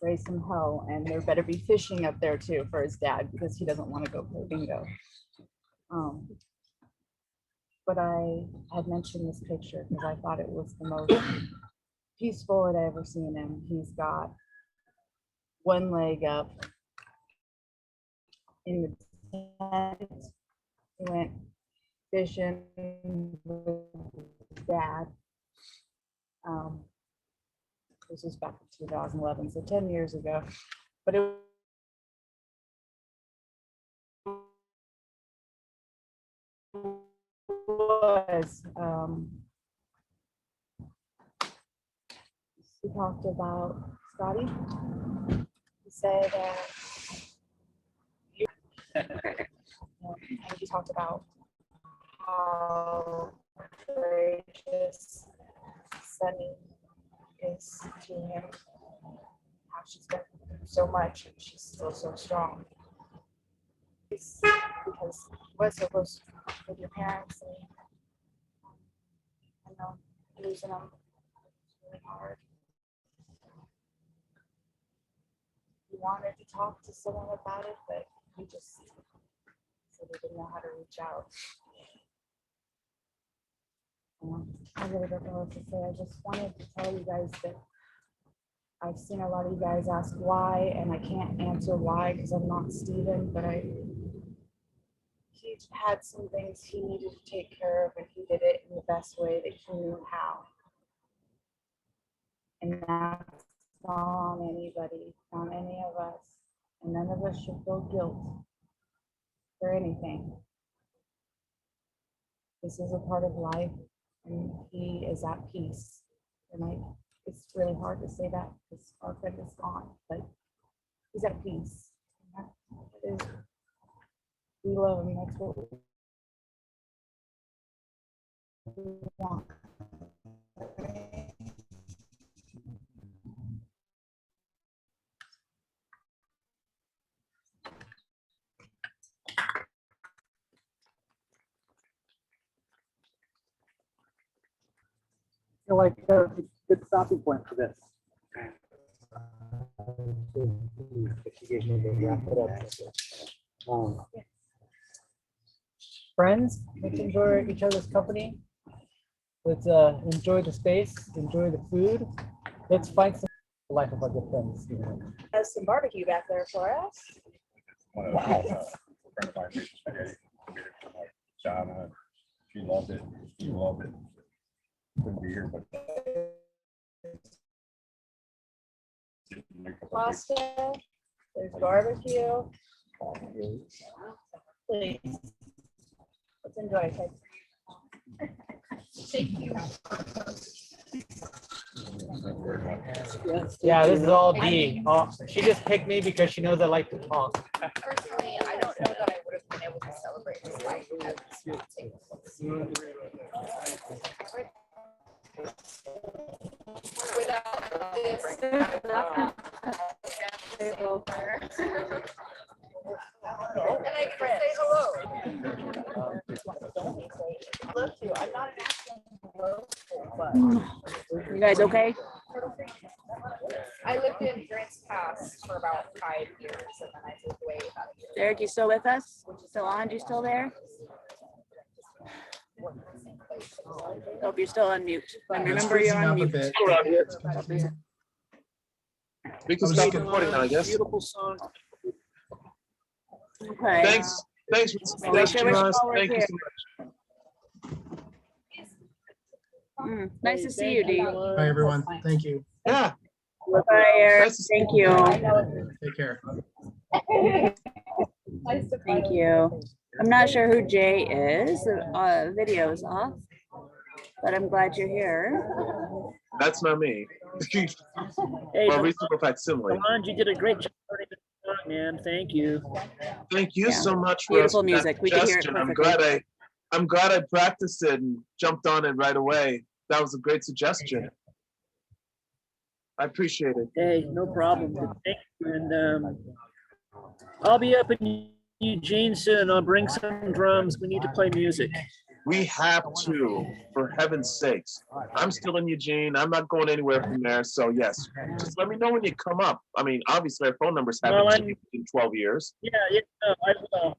A: raise some hell, and there better be fishing up there too for his dad because he doesn't want to go play bingo. But I had mentioned this picture because I thought it was the most peaceful I'd ever seen him. He's got one leg up in the tent. He went fishing with his dad. This was back in 2011, so 10 years ago. But it was, he talked about Scotty. He said, and he talked about how courageous Sunny is to him, how she's been through so much and she's still so strong. It's because you was so close with your parents, and I know losing them is really hard. He wanted to talk to someone about it, but he just said he didn't know how to reach out. I really don't know what to say. I just wanted to tell you guys that I've seen a lot of you guys ask why, and I can't answer why because I'm not Stephen, but he had some things he needed to take care of, and he did it in the best way that he knew how. And that's not on anybody, not any of us. And none of us should feel guilt for anything. This is a part of life, and he is at peace. And it's really hard to say that because our friend is gone, but he's at peace. And that is, we love him. That's what we want.
B: I feel like a good stopping point for this. Friends, let's enjoy each other's company. Let's enjoy the space, enjoy the food. Let's find some life of our good friends.
A: Has some barbecue back there for us.
P: Wow. Jana, she loved it. She loved it. Couldn't be here, but
A: Pasta, there's barbecue. Please, let's enjoy it. Thank you.
B: Yeah, this is all D. Oh, she just picked me because she knows I like to talk.
C: Personally, I don't know that I would have been able to celebrate this life at this table. Without this, and I can say hello.
A: Love to. I'm not an acting local, but
Q: You guys okay?
C: I lived in Grants Pass for about 5 years, and then I moved away about a year.
Q: Derek, you still with us? Solange, you still there? Hope you're still on mute. And
D: It's
Q: remember you're
D: freezing
Q: on
D: up a
Q: mute.
D: bit.
E: We can stop recording now, I guess.
O: Beautiful song.
Q: Okay.
E: Thanks,
Q: Make sure we
E: Ross.
Q: all work
E: Thank you
Q: here.
E: so much.
Q: Nice to see you, Dee.
D: Bye, everyone. Thank you.
E: Yeah.
Q: Bye, Eric. Thank you.
D: Take care.
Q: Thank you. I'm not sure who Jay is. The video is off, but I'm glad you're here.
E: That's not me.
O: Hey,
E: Well, reasonable facsimile.
O: Solange, you did a great job, man. Thank you.
E: Thank you
Q: Yeah.
E: so much for
Q: Beautiful
E: that
Q: music. We could hear it
E: suggestion. I'm
Q: perfectly.
E: glad I'm glad I practiced it and jumped on it right away. That was a great suggestion. I appreciate it.
R: Hey, no problem. Thank you. And I'll be up in Eugene soon. I'll bring some drums. We need to play music.
E: We have to, for heaven's sakes. I'm still in Eugene. I'm not going anywhere from there. So yes, just let me know when you come up. I mean, obviously our phone numbers haven't
R: Well,
E: changed in 12 years.
R: Yeah, no, I will.